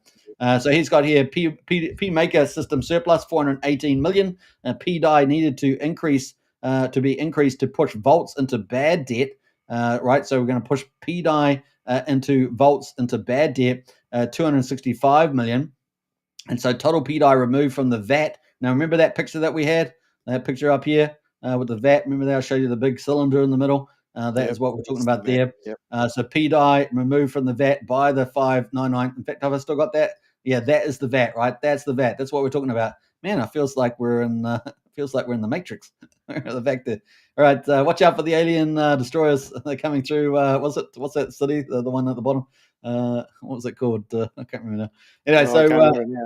So he's got here P maker system surplus 418 million. PDai needed to be increased to push vaults into bad debt, right? So we're going to push PDai into vaults into bad debt, 265 million. And so total PDai removed from the VAT. Now remember that picture that we had, that picture up here with the VAT. Remember that I showed you the big cylinder in the middle. That is what we're talking about there. Yep. So PDai removed from the VAT by the 599. In fact, have I still got that? Yeah, that is the VAT, right? That's the VAT. That's what we're talking about. Man, it feels like we're in the Matrix. The fact that, all right, watch out for the alien destroyers. They're coming through. What's that city? The one at the bottom. What was it called? I can't remember now. Anyway,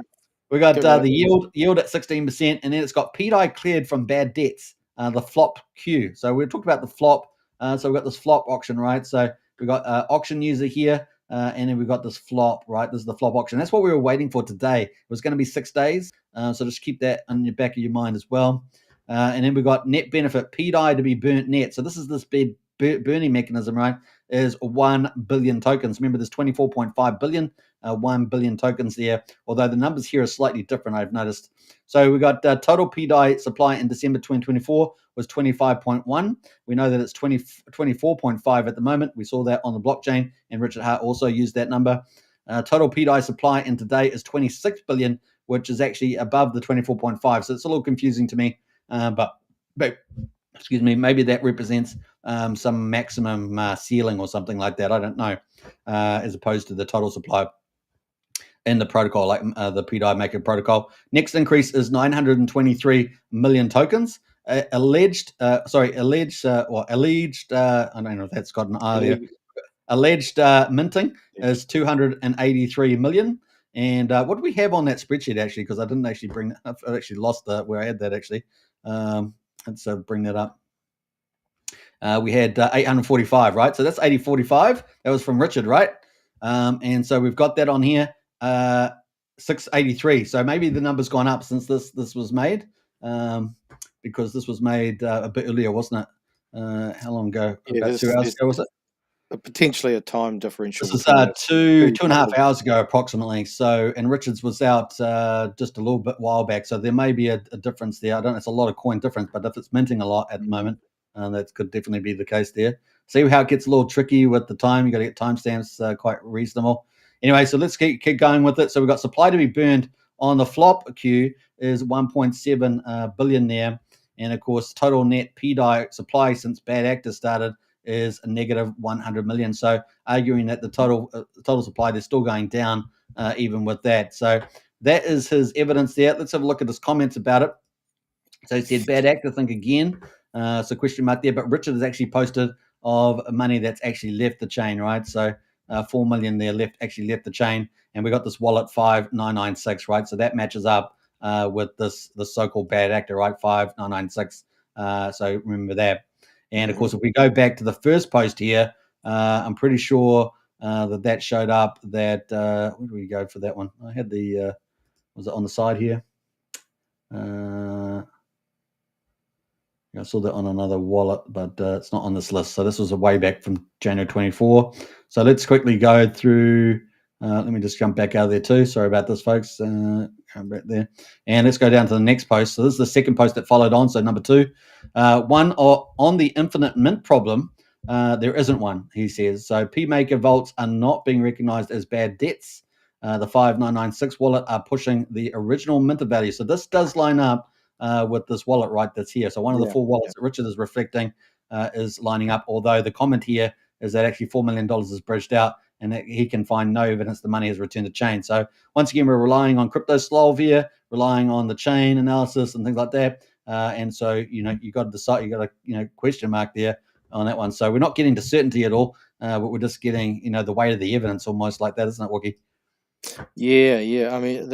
we got the yield at 16%, and then it's got PDai cleared from bad debts. The flop queue. So we talked about the flop. So we've got this flop auction, right? So we've got auction user here. And then we've got this flop, right? This is the flop auction. That's what we were waiting for today. It was going to be 6 days. So just keep that in the back of your mind as well. And then we've got net benefit, PDai to be burnt net. So this is this big burning mechanism, right? Is 1 billion tokens. Remember, there's 24.5 billion, 1 billion tokens there. Although the numbers here are slightly different, I've noticed. So we got total PDai supply in December 2024 was 25.1. We know that it's 24.5 at the moment. We saw that on the blockchain, and Richard Hart also used that number. Total PDI supply in today is 26 billion, which is actually above the 24.5. So it's a little confusing to me, but excuse me, maybe that represents some maximum ceiling or something like that. I don't know, as opposed to the total supply in the protocol, like the PDai maker protocol. Next increase is 923 million tokens. Alleged, I don't know if that's got an R there. Alleged minting is 283 million. And what do we have on that spreadsheet, actually? Because I didn't actually bring that up. I actually lost where I had that, actually. Let's bring that up. We had 845, right? So that's 8045. That was from Richard, right? And so we've got that on here, 683. So maybe the number's gone up since this was made, because this was made a bit earlier, wasn't it? How long ago? About 2 hours ago, was it? Potentially a time differential. This was two and a half hours ago, approximately. So, and Richards was out just a little bit while back. So there may be a difference there. I don't know. It's a lot of coin difference, but if it's minting a lot at the moment, that could definitely be the case there. See how it gets a little tricky with the time. You got to get timestamps quite reasonable. Anyway, so let's keep going with it. So we've got supply to be burned on the flop queue is 1.7 billion there. And of course, total net PDai supply since bad actors started is a negative 100 million. So arguing that the total supply is still going down even with that. So that is his evidence there. Let's have a look at his comments about it. So he said bad actor think again. So question mark there. But Richard has actually posted of money that's actually left the chain, right? So 4 million there actually left the chain. And we got this wallet 5996, right? So that matches up with the so-called bad actor, right? 5996. So remember that. And of course, if we go back to the first post here, I'm pretty sure that showed up that, where do we go for that one? I had was it on the side here? I saw that on another wallet, but it's not on this list. So this was a way back from January 24. So let's quickly go through. Let me just jump back out of there too. Sorry about this, folks. Come back there. And let's go down to the next post. So this is the second post that followed on. So number 2. One on the infinite mint problem. There isn't one, he says. So PMaker vaults are not being recognized as bad debts. The 5996 wallet are pushing the original mint value. So this does line up with this wallet right that's here. So one of the 4 wallets that Richard is reflecting is lining up, although the comment here is that actually $4 million is bridged out and that he can find no evidence the money has returned to chain. So once again, we're relying on CryptoSlov here, relying on the chain analysis and things like that. And so, you got to decide, you got a question mark there on that one. So we're not getting to certainty at all, but we're just getting, the weight of the evidence almost like that, isn't it, Wookie? Yeah. I mean,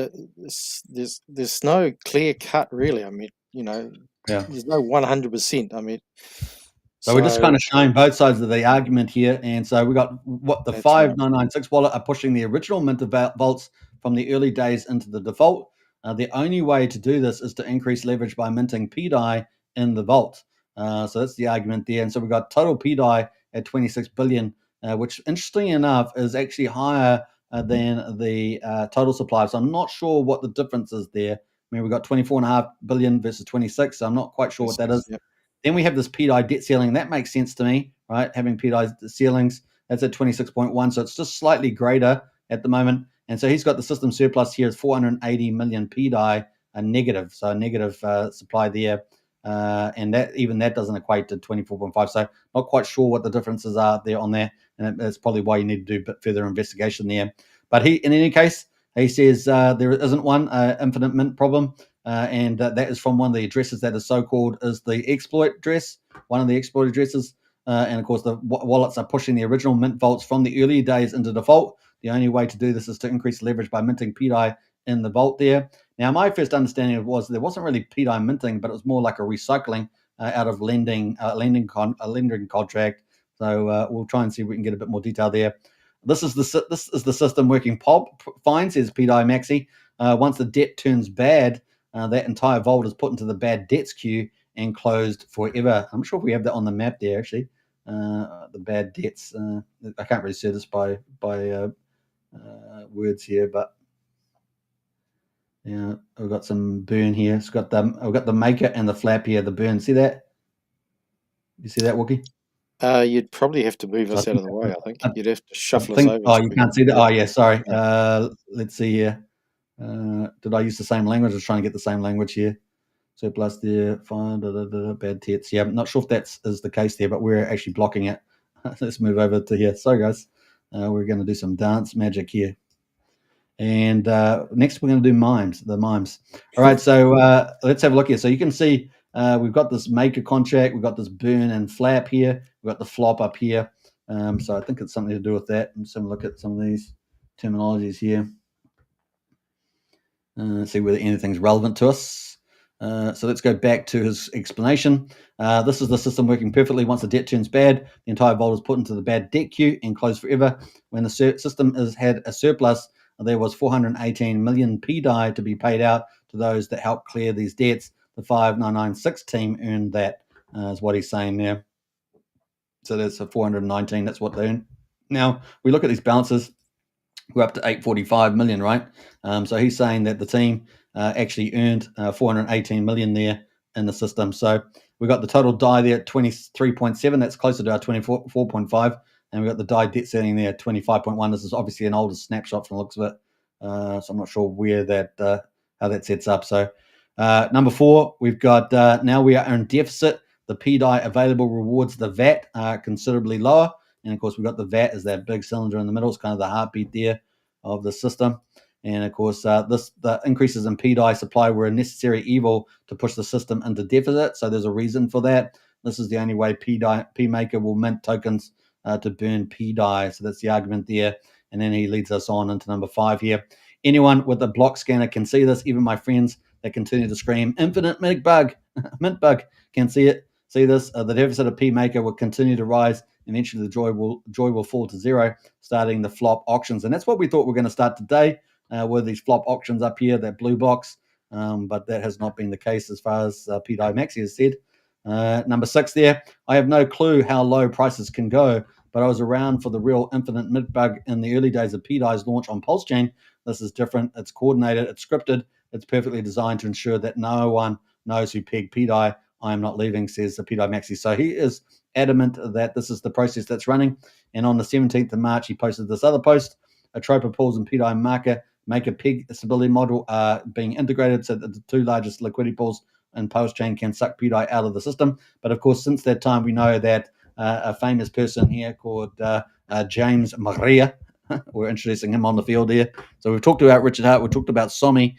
there's no clear cut, really. I mean, there's no 100%. I mean, so we're just kind of showing both sides of the argument here. And so we got what the 5996 wallet are pushing the original mint vaults from the early days into the default. The only way to do this is to increase leverage by minting PDai in the vault. So that's the argument there. And so we've got total PDai at 26 billion, which interestingly enough is actually higher than the total supply. So I'm not sure what the difference is there. I mean, we've got 24.5 billion versus 26. So I'm not quite sure what that is. Yep. Then we have this PDai debt ceiling. That makes sense to me, right? Having PDai ceilings, that's at 26.1. So it's just slightly greater at the moment. And so he's got the system surplus here is 480 million PDai negative. So a negative supply there. And that doesn't equate to 24.5. So not quite sure what the differences are there on there. And that's probably why you need to do a bit further investigation there. But in any case, he says there isn't one infinite mint problem. And that is from one of the addresses that is so-called is the exploit address, one of the exploit addresses. And of course, the wallets are pushing the original mint vaults from the early days into default. The only way to do this is to increase leverage by minting PDai in the vault there. Now, my first understanding was there wasn't really PDai minting, but it was more like a recycling out of lending contract. So we'll try and see if we can get a bit more detail there. This is the system working fine, says PDai Maxi. Once the debt turns bad, that entire vault is put into the bad debts queue and closed forever. I'm not sure if we have that on the map there, actually. The bad debts. I can't really see this by words here, but yeah, I've got some burn here. I've got the maker and the flap here, the burn. See that? You see that, Wookie? You'd probably have to move us out of the way, I think. You'd have to shuffle us over. Oh, you can't see that? Oh, yeah, sorry. Let's see here. Did I use the same language? I was trying to get the same language here. surplus there, fine, bad tits. Yeah, I'm not sure if that is the case there, but we're actually blocking it. Let's move over to here. So, guys, we're going to do some dance magic here. And next, we're going to do the mimes. All right, so let's have a look here. So you can see we've got this maker contract, we've got this burn and flap here, we've got the flop up here. So I think it's something to do with that. Let's have a look at some of these terminologies here. See whether anything's relevant to us. So let's go back to his explanation. This is the system working perfectly. Once the debt turns bad, the entire vault is put into the bad debt queue and closed forever. When the system has had a surplus, there was 418 million PDai to be paid out to those that helped clear these debts. The 5996 team earned that, is what he's saying there. So that's a 419. That's what they earned. Now, we look at these balances. We're up to 845 million, right? So he's saying that the team actually earned 418 million there in the system. So we've got the total DAI there at 23.7. That's closer to our 24.5. And we've got the DAI debt setting there at 25.1. This is obviously an older snapshot from the looks of it. So I'm not sure where that how that sets up. So number 4, we've got now we are in deficit. The PDai available rewards the VAT are considerably lower. And of course, we've got the VAT as that big cylinder in the middle. It's kind of the heartbeat there of the system. And of course, the increases in PDai supply were a necessary evil to push the system into deficit. So there's a reason for that. This is the only way PMaker will mint tokens to burn PDai. So that's the argument there. And then he leads us on into number 5 here. Anyone with a block scanner can see this. Even my friends that continue to scream infinite mint bug, mint bug can see it. See this. The deficit of PMaker will continue to rise. Eventually, the joy will fall to zero, starting the flop auctions. And that's what we thought we're going to start today, with these flop auctions up here, that blue box. But that has not been the case as far as PDai Maxi has said. Number 6 there. I have no clue how low prices can go, but I was around for the real infinite mint bug in the early days of PDai's launch on Pulse Chain. This is different. It's coordinated. It's scripted. It's perfectly designed to ensure that no one knows who pegged PDai. I am not leaving, says the PDai Maxi. So he is adamant that this is the process that's running. And on the 17th of March, he posted this other post. Atropa pools and PDai marker make a peg stability model being integrated so that the 2 largest liquidity pools in Pulse Chain can suck PDai out of the system. But of course, since that time, we know that a famous person here called James Maria, we're introducing him on the field here. So we've talked about Richard Hart, we've talked about Sommi,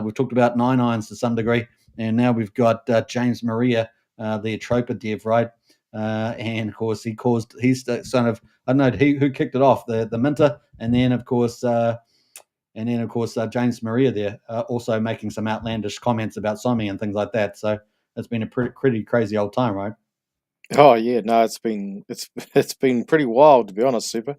we've talked about Nine Irons to some degree, and now we've got James Maria, the Atropa dev, right? And of course, he's the son of, I don't know who kicked it off, the minter, and then of course James Maria there, also making some outlandish comments about Sommi and things like that. So it's been a pretty crazy old time, right? Oh yeah, no, it's been pretty wild, to be honest, Super.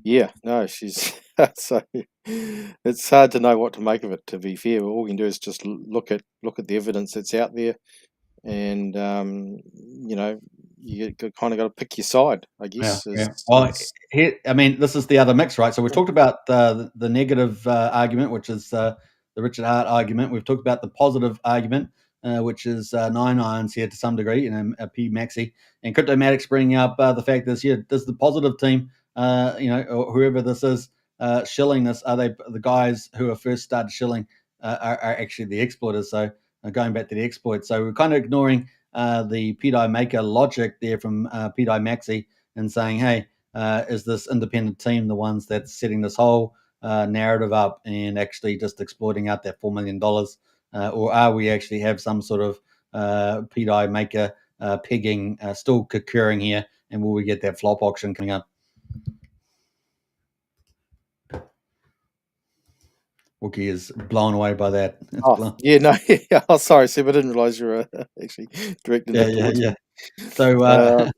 Yeah, no, she's so it's hard to know what to make of it. To be fair, all we can do is just look at the evidence that's out there, and you kind of got to pick your side, I guess. Yeah. Well, here, I mean, this is the other mix, right? So we've talked about the negative argument, which is the Richard Hart argument. We've talked about the positive argument, which is Nine Irons here to some degree, a P Maxi, and Cryptomatic's bringing up the fact that does the positive team, or whoever this is, shilling this, are they the guys who are first started shilling are actually the exploiters? So going back to the exploit, so we're kind of ignoring the PDai maker logic there from PDai Maxi and saying, hey, is this independent team the ones that's setting this whole narrative up and actually just exploiting out that $4 million? Or are we actually have some sort of PDai maker pegging still occurring here? And will we get that flop auction coming up? Wookie is blown away by that. Yeah, no, yeah. Oh, sorry, Seb, I didn't realize you were actually directing that towards me. So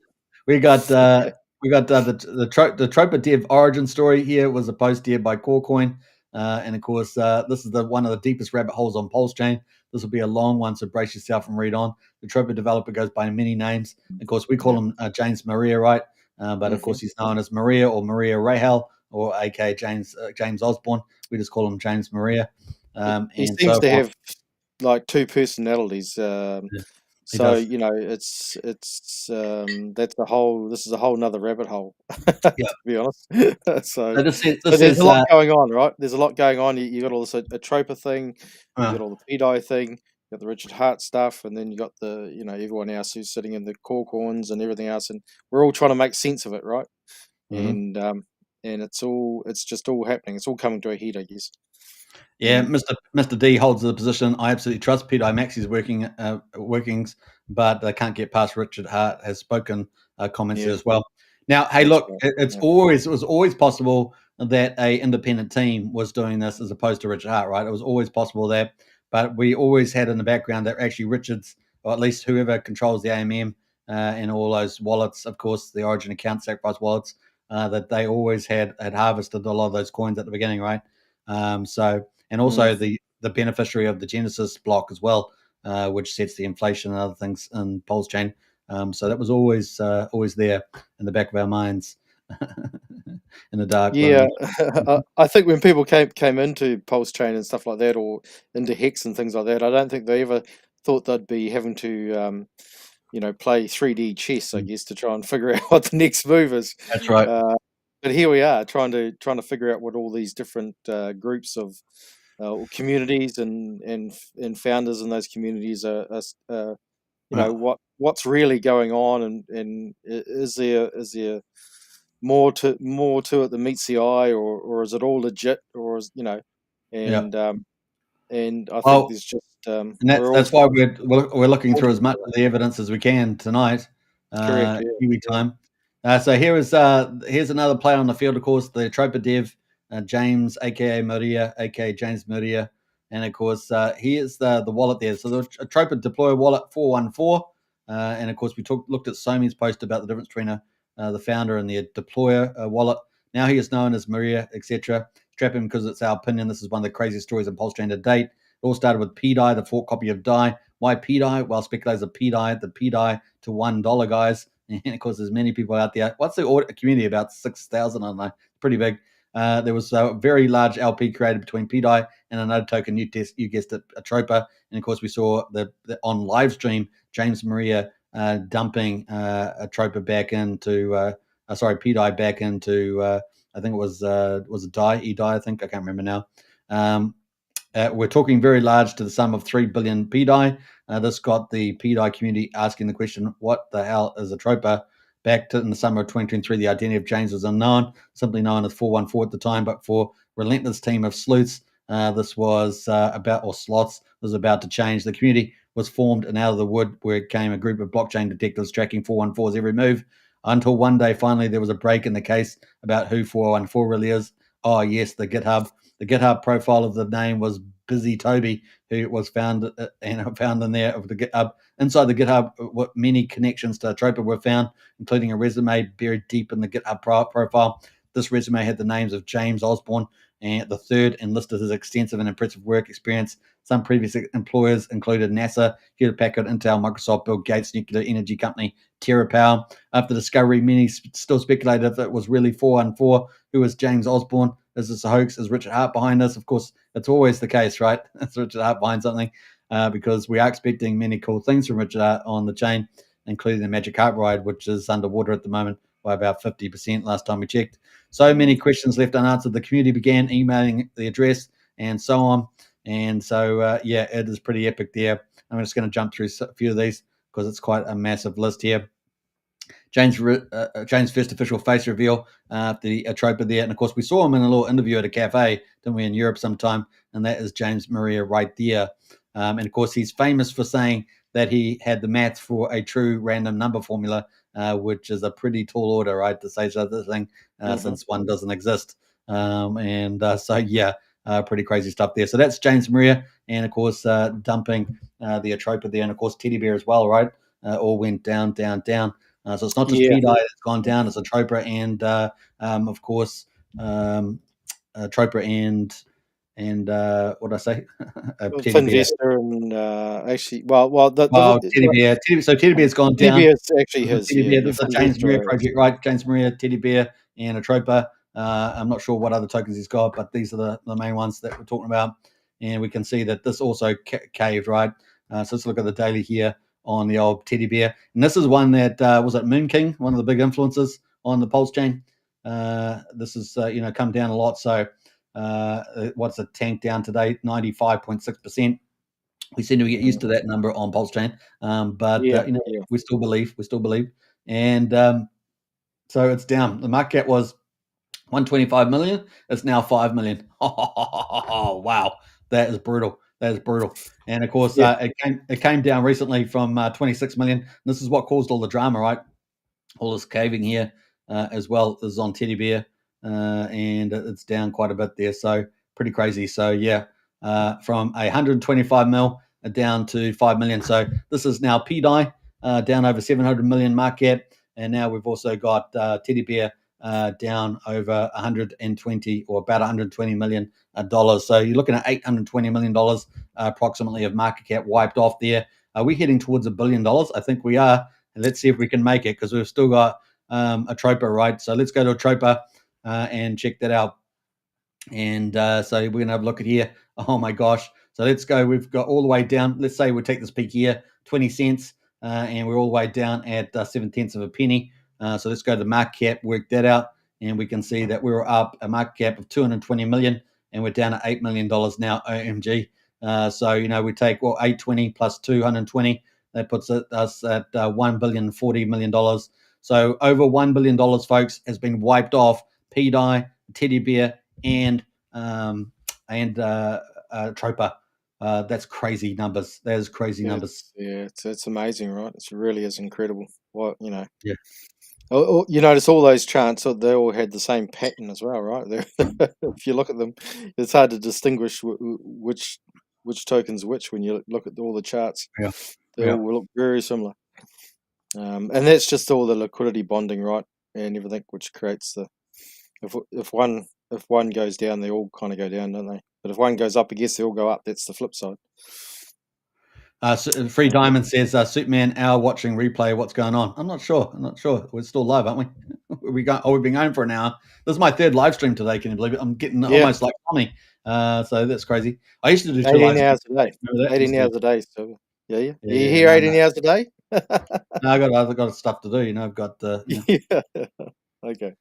we got the Tropa Dev origin story here was a post here by Corecoin, and of course this is one of the deepest rabbit holes on Pulse Chain. This will be a long one, so brace yourself and read on. The Tropa developer goes by many names. Of course, we call him James Maria, right? But of course, he's known as Maria or Maria Rahal or aka James Osborne. We just call him James Maria. He seems to have like 2 personalities. So does. it's this is a whole nother rabbit hole, to Yeah. be honest. So, So this so this there's a is lot going on, right? There's a lot going on. You got all this Atropa thing, you uh, got all the PDai thing, you got the Richard Hart stuff, and then you got the everyone else who's sitting in the corns and everything else, and we're all trying to make sense of it, right? mhm. And it's just all happening. It's all coming to a head, I guess. Yeah, Mm, Mr. D holds the position. I absolutely trust PDI Maxi's workings, but they can't get past Richard Hart has spoken comments there yeah, as well. Now, hey, that's look, right. Yeah. it was always possible that a independent team was doing this as opposed to Richard Hart, right? It was always possible that, but we always had in the background that actually Richard's, or at least whoever controls the AMM and all those wallets, of course, the Origin account, sacrifice wallets, that they always had harvested a lot of those coins at the beginning, right? So and Mm. also the beneficiary of the Genesis block as well, which sets the inflation and other things in Pulse chain. So that was always there in the back of our minds, in the dark Yeah, room. I think when people came into Pulse Chain and stuff like that, or into Hex and things like that, I don't think they ever thought they'd be having to, play 3D chess, I guess, to try and figure out what the next move is. That's right. Uh, but here we are, trying to figure out what all these different groups of communities and founders in those communities Right. what's really going on, and is there more to it than meets the eye, or is it all legit, or Yeah. and I think Well, there's just and we're all that's why we're looking through as filtering much through it. of the evidence as we can tonight, Correct, yeah, Kiwi yeah. time. So here's another player on the field, of course, the Tropa Dev, James, aka Maria, aka James Maria, and of course he is the wallet there. So the Tropa deploy wallet 414, and of course we looked at Sommi's post about the difference between the founder and the deployer wallet. Now he is known as Maria, etc. Strap him because it's our opinion. This is one of the craziest stories in Pulse Chain to date. It all started with PDai, the fork copy of DAI. Why PDai? Well, speculators of PDai, the PDai to $1, guys. And of course, there's many people out there. What's the community? About 6,000, I don't know. Pretty big. There was a very large LP created between PDai and another token, you guessed it, a Tropa. And of course, we saw the on live stream, James Maria dumping a Tropa back into, PDai back into, I think it was it DAI, eDAI, I think. I can't remember now. We're talking very large to the sum of 3 billion PDai. This got the PDai community asking the question, what the hell is a Tropa? Back in the summer of 2023, the identity of James was unknown, simply known as 414 at the time, but for relentless team of sleuths, this was slots, was about to change. The community was formed and out of the wood where it came a group of blockchain detectives tracking 414's every move until one day, finally, there was a break in the case about who 414 really is. Oh, yes, the GitHub. The GitHub profile of the name was Busy Toby, who was found found in there of the GitHub. Inside the GitHub, what many connections to Tropa were found, including a resume buried deep in the GitHub profile. This resume had the names of James Osborne and the third, and listed his extensive and impressive work experience. Some previous employers included NASA, Hewlett Packard, Intel, Microsoft, Bill Gates' nuclear energy company, TerraPower. After discovery, many still speculated if it was really 414 who was James Osborne. Is this a hoax? Is Richard Hart behind this? Of course, it's always the case, right? It's Richard Hart behind something because we are expecting many cool things from Richard Hart on the chain, including the Magic Heart ride, which is underwater at the moment by about 50% last time we checked. So many Mm. questions left unanswered. The community began emailing the address and so on. And so, it is pretty epic there. I'm just going to jump through a few of these because it's quite a massive list here. James' first official face reveal after the Tropa there. And of course, we saw him in a little interview at a cafe, didn't we, in Europe sometime? And that is James Maria right there. And of course, he's famous for saying that he had the math for a true random number formula, which is a pretty tall order, right, to say such a thing Mhm. since one doesn't exist. Pretty crazy stuff there. So that's James Maria. And of course, dumping the Atropa there. And of course, Teddy Bear as well, right? All went down, down, down. So it's not just Yeah. PDai that's gone down; it's a Tropa and, of course, Tropa and what did I say? Teddy Bear. Finvestor and actually, well, Well, Teddy Bear. Teddy Bear's gone down. DBS actually This is his, Teddy yeah, Bear. yeah, This is a James Maria Finvestor is. project, right? James Maria, Teddy Bear, and a Tropa. I'm not sure what other tokens he's got, but these are the main ones that we're talking about. And we can see that this also caved, right? So let's look at the daily here. on the old teddy bear. And this is one that was it Moon King, one of the big influencers on the Pulse chain. This is come down a lot. So what's a tank down today? 95.6%. We seem to get used to that number on Pulse chain, but we still believe. And so it's down. The market cap was 125 million. It's now 5 million. Oh, wow. That is brutal. And of course, it came down recently from 26 million. This is what caused all the drama, right? All this caving here as well. This is on Teddy Bear, and it's down quite a bit there. So pretty crazy. So yeah, from 125 mil down to 5 million. So this is now PDai down over 700 million market cap, and now we've also got Teddy Bear down over 120 or about 120 million dollars. So you're looking at 820 million dollars approximately of market cap wiped off there. Are we heading towards $1 billion? I think we are. And let's see if we can make it, because we've still got a Troper, right? So let's go to a Troper and check that out. And so we're going to have a look at here. Oh my gosh. So let's go. We've got all the way down. Let's say we take this peak here, 20 cents, and we're all the way down at 7/10 of a penny. So let's go to the market cap, work that out, and we can see that we were up a market cap of 220 million, and we're down at $8 million now. OMG. So, we take 820 plus 220. That puts us at $1.04 billion. So over $1 billion, folks, has been wiped off. PDai, Teddy Bear, and Troper. That's crazy numbers. That is crazy numbers. Yeah, it's amazing, right? It really is incredible. Yeah. You notice all those charts, they all had the same pattern as well, right? If you look at them, it's hard to distinguish which token's which when you look at all the charts. Yeah. They all look very similar. And that's just all the liquidity bonding, right? And everything, which creates if one goes down, they all kind of go down, don't they? But if one goes up, I guess they all go up. That's the flip side. Free Diamond says, Superman hour watching replay. What's going on? I'm not sure. We're still live, aren't we? We've been going for an hour. This is my third live stream today. Can you believe it? I'm getting almost like Sommi. So that's crazy. I used to do 18 hours a day. 18 hours a day. So yeah. You here 18 hours a day? No, I've got stuff to do. I've got Yeah. Okay.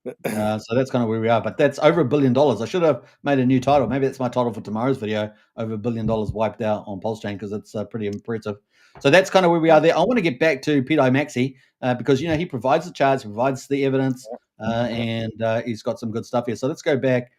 So that's kind of where we are. But that's over $1 billion. I should have made a new title. Maybe that's my title for tomorrow's video. Over $1 billion wiped out on Pulse Chain, because it's pretty impressive. So that's kind of where we are there. I want to get back to PDai Maxi because he provides the charts, provides the evidence, and he's got some good stuff here. So let's go back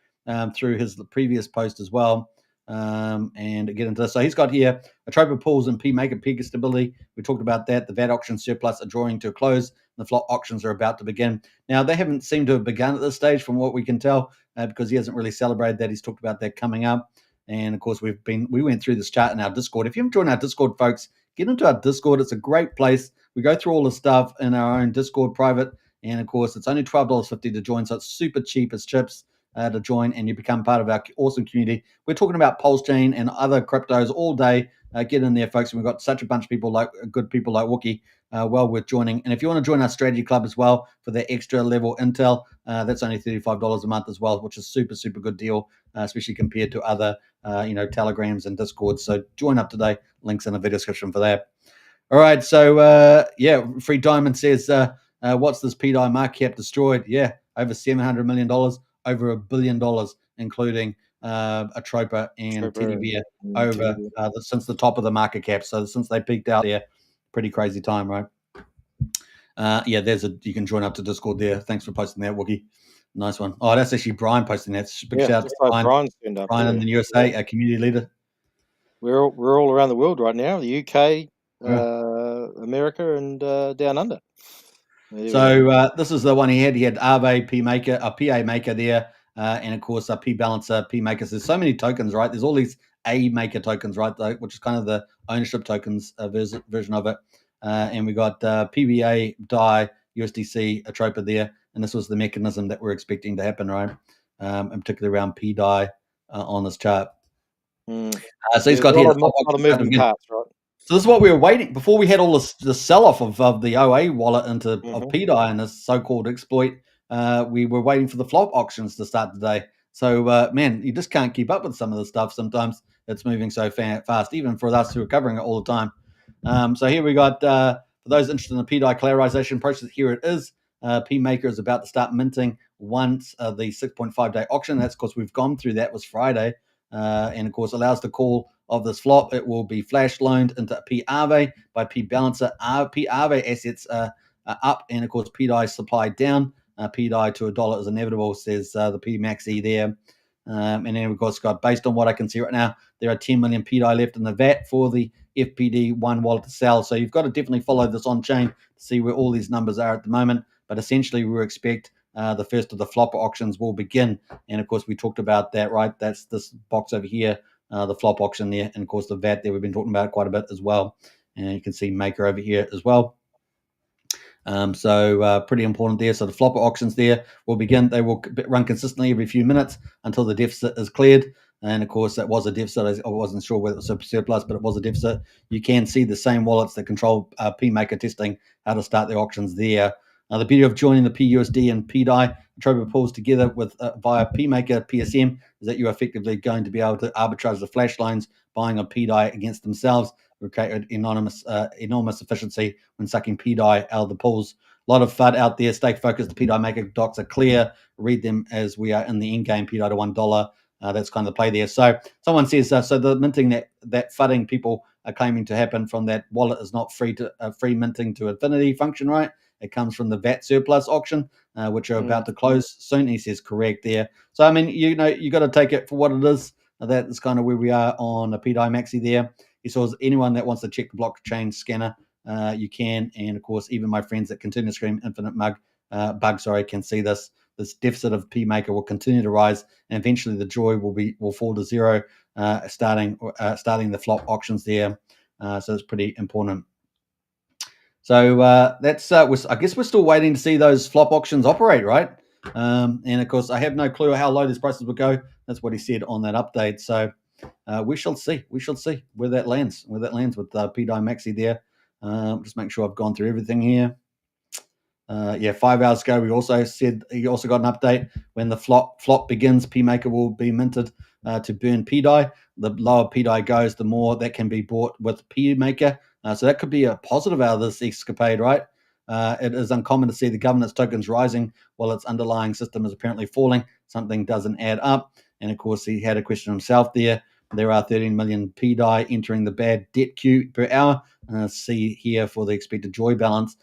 through his previous post as well. And get into this. So he's got here a Troper pools and P maker peak stability. We talked about that. The VAT auction surplus are drawing to a close. The flop auctions are about to begin. Now, they haven't seemed to have begun at this stage from what we can tell, because he hasn't really celebrated that. He's talked about that coming up. And of course, we went through this chart in our Discord. If you haven't joined our Discord, folks, get into our Discord. It's a great place. We go through all the stuff in our own Discord private. And of course, it's only $12.50 to join. So it's super cheap as chips to join, and you become part of our awesome community. We're talking about Pulse Chain and other cryptos all day. Get in there, folks. And we've got such a bunch of people, good people like Wookie, well worth joining. And if you want to join our strategy club as well for the extra level intel, that's only $35 a month as well, which is super, super good deal, especially compared to other, Telegrams and Discords. So join up today. Links in the video description for that. All right. So, Free Diamond says, what's this PDI market cap destroyed? Yeah, over $700 million, over $1 billion, including a Troper and Teddy Bear over since the top of the market cap. So since they peaked out there, pretty crazy time, right? You can join up to Discord there. Thanks for posting that, Wookie. Nice one. Oh, that's actually Brian posting that. Big shout out to Brian in the USA, a community leader. We're all around the world right now. The UK, America, and down under. So this is the one he had. He had Aave P Maker, a PA Maker there, and of course a P Balancer, P Makers. There's so many tokens, right? There's all these A Maker tokens, right? Which is kind of the ownership tokens version of it. And we got PBA, DAI, USDC, a Troper there, and this was the mechanism that we're expecting to happen, right? And particularly around PDai on this chart. So he's got here a lot of moving parts, right? So this is what we were waiting before we had all the sell-off of the OA wallet of PDai and this so-called exploit. We were waiting for the flop auctions to start today. So, man, you just can't keep up with some of the stuff. Sometimes it's moving so fast, even for us who are covering it all the time. So here we got, for those interested in the PDai collateralization process, here it is. PMaker is about to start minting once the 6.5 day auction. That's because we've gone through that, was Friday. And of course allows the call of this flop. It will be flash loaned into PARVE by P Balancer. PARVE assets up, and of course PDai supply down. PDai to $1 is inevitable, says the P Maxi there. And then of course got, based on what I can see right now, there are 10 million PDai left in the VAT for the FPD1 wallet to sell. So you've got to definitely follow this on chain to see where all these numbers are at the moment. But essentially, we expect the first of the flop auctions will begin. And of course, we talked about that, right? That's this box over here, the flop auction there. And of course, the VAT there, we've been talking about quite a bit as well. And you can see Maker over here as well. So pretty important there. So the flopper auctions there will begin. They will run consistently every few minutes until the deficit is cleared. And of course, that was a deficit. I wasn't sure whether it was a surplus, but it was a deficit. You can see the same wallets that control PMaker testing how to start the auctions there. The beauty of joining the PUSD and PDai Trover pools together with via PMaker PSM is that you're effectively going to be able to arbitrage the flash loans buying on PDai against themselves. We create enormous efficiency when sucking PDai out of the pools. A lot of FUD out there. Stay focused. The PDai maker docs are clear. Read them as we are in the in-game PDai to $1. That's kind of the play there. So someone says, so the minting that FUDding people are claiming to happen from that wallet is not free minting to infinity function, right? It comes from the VAT surplus auction, which are about to close soon. He says correct there. So I mean, you got to take it for what it is. That is kind of where we are on a PDai Maxi there. He says anyone that wants to check the blockchain scanner, you can. And of course, even my friends at Continuous Stream Infinite Bug, can see this. This deficit of PMaker will continue to rise, and eventually the joy will fall to zero, starting the flop auctions there. So it's pretty important. So that's I guess we're still waiting to see those flop auctions operate, right? And of course, I have no clue how low these prices will go. That's what he said on that update. So we shall see. We shall see where that lands. With PDai Maxi there. Just make sure I've gone through everything here. 5 hours ago, we also said he also got an update when the flop begins. PMaker will be minted to burn PDai. The lower PDai goes, the more that can be bought with PMaker. So that could be a positive out of this escapade, right? It is uncommon to see the governance tokens rising while its underlying system is apparently falling. Something doesn't add up. And of course, he had a question himself there. There are 13 million PDai entering the bad debt queue per hour. See here for the expected joy balance.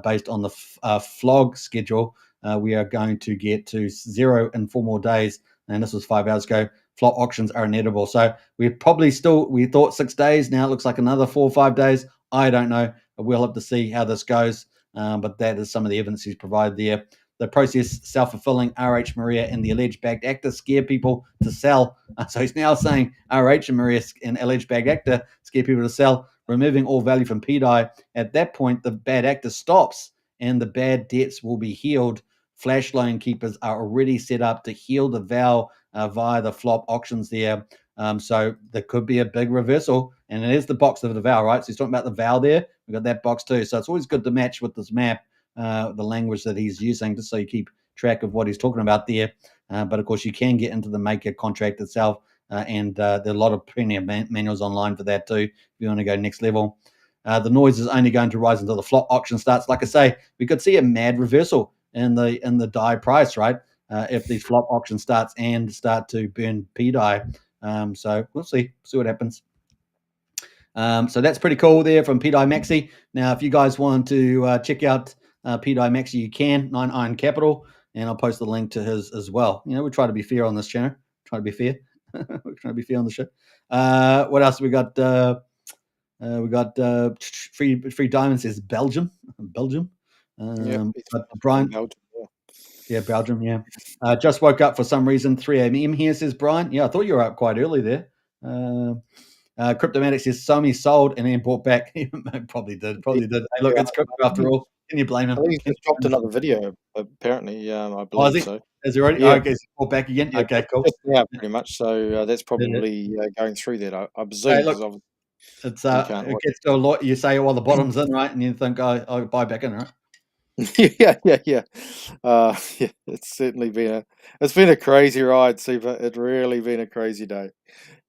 Based on the flog schedule, we are going to get to zero in 4 more days. And this was 5 hours ago. Flop auctions are inedible. So we thought 6 days. Now it looks like another 4 or 5 days. I don't know. We'll have to see how this goes. But that is some of the evidence he's provided there. The process self-fulfilling. RH Maria and the alleged bagged actor scare people to sell. So he's now saying RH and Maria and alleged bagged actor scare people to sell, removing all value from PDai. At that point, the bad actor stops and the bad debts will be healed. Flash loan keepers are already set up to heal the VAL via the flop auctions there. So there could be a big reversal. And it is the box of the VAL, right? So he's talking about the VAL there. We've got that box too. So it's always good to match with this map, the language that he's using, just so you keep track of what he's talking about there. But of course, you can get into the maker contract itself. And there are a lot of plenty of manuals online for that too, if you want to go next level. The noise is only going to rise until the flop auction starts. Like I say, we could see a mad reversal in the DAI price, right? If the flop auction starts and start to burn PDai. So we'll see what happens. So that's pretty cool there from PDai Maxi. Now, if you guys want to check out PDai Maxi, you can, 9 Iron Capital, and I'll post the link to his as well. We try to be fair on this channel. Try to be fair. We're trying to be fair on the show. What else we got? We got free diamonds is Belgium. Brian. Belgium, yeah, Belgium. Yeah. Just woke up for some reason. 3 a.m. here, says Brian. Yeah, I thought you were up quite early there. Cryptomatic says Sommi sold and then bought back. Probably did. Hey, look, it's crypto after all. Can you blame him? I think he's just dropped another video, apparently. I believe so. Is he already? Yeah. Okay, so bought back again. Okay, cool. Just now, pretty much. So that's probably going through that. I presume. Hey, look, it gets to a lot. You say, well, the bottom's in, right? And you think, I'll buy back in, right? yeah. It's certainly been a crazy ride, Super. It's really been a crazy day.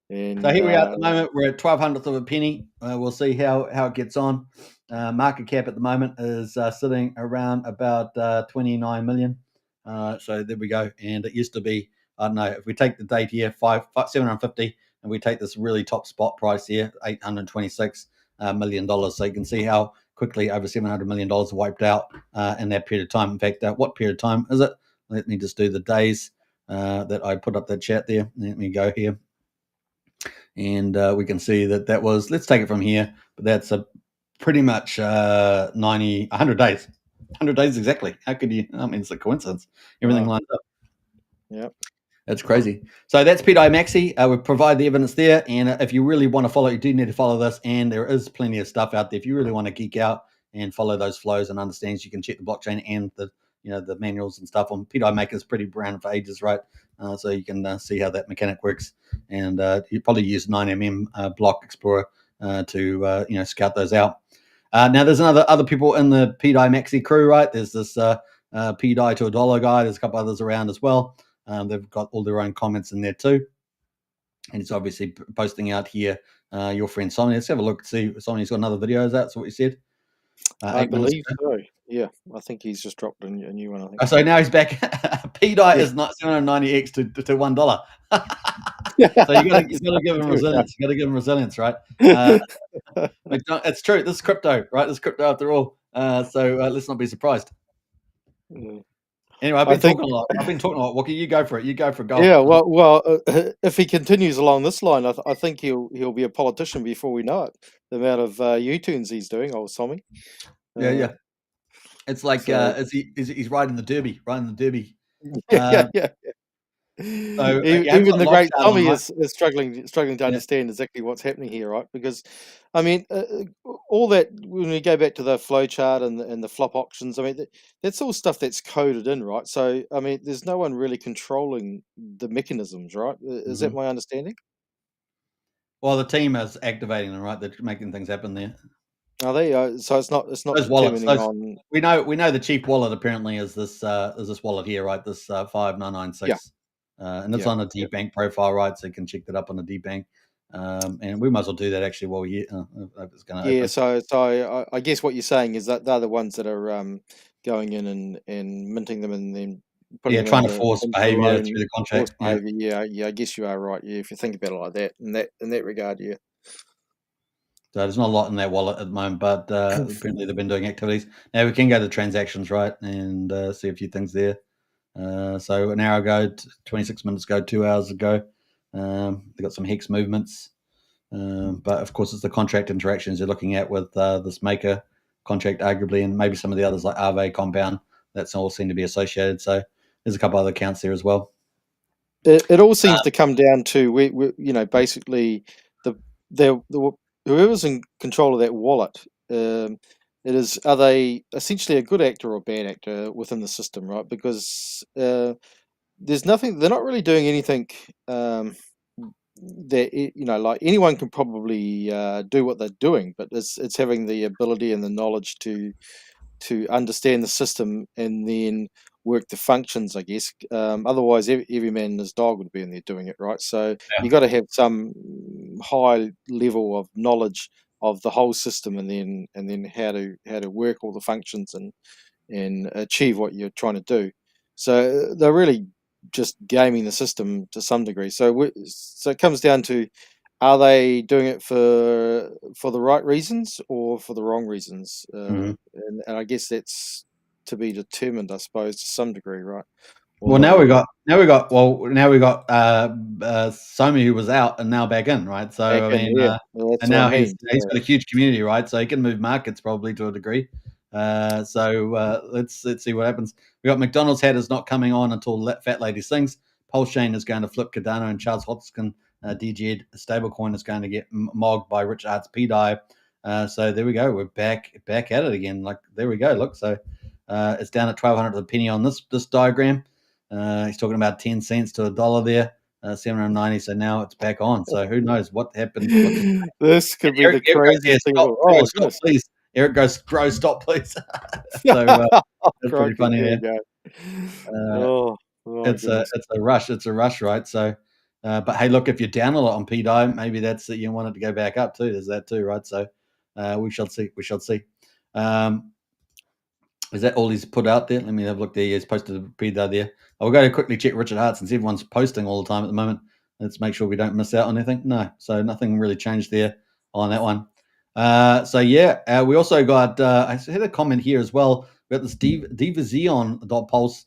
And So here we are at the moment. We're at 1200th of a penny. We'll see how it gets on. Market cap at the moment is sitting around about 29 million. So there we go. And it used to be, I don't know, if we take the date here, 750, and we take this really top spot price here, $826 million. So you can see how quickly over $700 million wiped out in that period of time. In fact, what period of time is it? Let me just do the days that I put up that chat there. Let me go here. And we can see that was, let's take it from here, but that's a pretty much 100 days. 100 days exactly. How could you? I mean, it's a coincidence. Everything lines up. Yep. That's crazy. So that's PDai Maxi. We provide the evidence there. And if you really want to follow, you do need to follow this. And there is plenty of stuff out there. If you really want to geek out and follow those flows and understands, you can check the blockchain and the manuals and stuff on PDai Maker's pretty around for ages, right? So you can see how that mechanic works. And you probably use 9mm Block Explorer to scout those out. Now there's other people in the PDai Maxi crew, right? There's this PDai to $1 guy. There's a couple others around as well. They've got all their own comments in there too. And it's obviously posting out here. Your friend Sommi. Let's have a look. See, Sommi's got another video. Is that what you said? I believe so. Yeah, I think he's just dropped a new one. I think. So now he's back. PDai is not 790x to $1. So you got to give him resilience. You got to give him resilience, right? It's true. This is crypto, right? This is crypto after all. So let's not be surprised. Anyway, I've been talking a lot. Well, you go for it. You go for gold. Yeah, well, if he continues along this line, I think he'll be a politician before we know it. The amount of U-turns he's doing, old Sommi. Yeah. It's like he's riding the derby, Yeah. So even the great Sommi is struggling to understand exactly what's happening here, right? Because, I mean, all that, when we go back to the flow chart and the flop auctions, I mean, that's all stuff that's coded in, right? So, I mean, there's no one really controlling the mechanisms, right? Is that my understanding? Well, the team is activating them, right? They're making things happen there. Are they? So it's not those wallets. We know the cheap wallet apparently is this wallet here, right? This 5996. And it's on a DBank profile, right? So you can check that up on the DBank. And we might as well do that actually while we're here. So I guess what you're saying is that they're the ones that are going in and minting them and then putting them trying to force behavior through the contract. Yeah, I guess you are right. Yeah, if you think about it like that, in that regard, yeah. So there's not a lot in that wallet at the moment, but apparently they've been doing activities. Now we can go to transactions, right, and see a few things there. So an hour ago, 26 minutes ago, 2 hours ago, they got some hex movements. But of course, it's the contract interactions you're looking at with this maker contract, arguably, and maybe some of the others like Aave, Compound. That's all seem to be associated. So there's a couple other accounts there as well. It all seems to come down to we basically whoever's in control of that wallet. Are they essentially a good actor or a bad actor within the system, right? Because there's nothing. They're not really doing anything. That like anyone can probably do what they're doing, but it's having the ability and the knowledge to understand the system and then work the functions, I guess. Otherwise, every man and his dog would be in there doing it, right? So you got to have some high level of knowledge of the whole system, and then how to work all the functions and achieve what you're trying to do. So they're really just gaming the system to some degree. So it comes down to, are they doing it for the right reasons or for the wrong reasons? And I guess that's to be determined, I suppose, to some degree, right? Well, now we got Sommi, who was out and now back in, right? So I mean, and now he's got a huge community, right? So he can move markets probably to a degree. So let's see what happens. We got McDonald's hat is not coming on until Fat Lady sings. Pulse Chain is going to flip Cardano, and Charles Hoskin DGED stablecoin is going to get mogged by Rich Arts PDai. So there we go. We're back at it again. Like there we go. Look, so it's down at 1200 a penny on this diagram. He's talking about 10 cents to $1 there. 790. So now it's back on. So who knows what happened? This could be the craziest thing. Stop, please. Eric goes, "Grow, stop, please." So that's pretty funny. It's a rush. It's a rush, right? So But hey, look, if you're down a lot on PDai, maybe that's that you want it to go back up too. There's that too, right? So we shall see. We shall see. Is that all he's put out there? Let me have a look there. He's posted a PDai there. I'll go to quickly check Richard Hart since everyone's posting all the time at the moment. Let's make sure we don't miss out on anything. No, so nothing really changed there on that one. So yeah, we also got. I had a comment here as well. We got this Division.pulse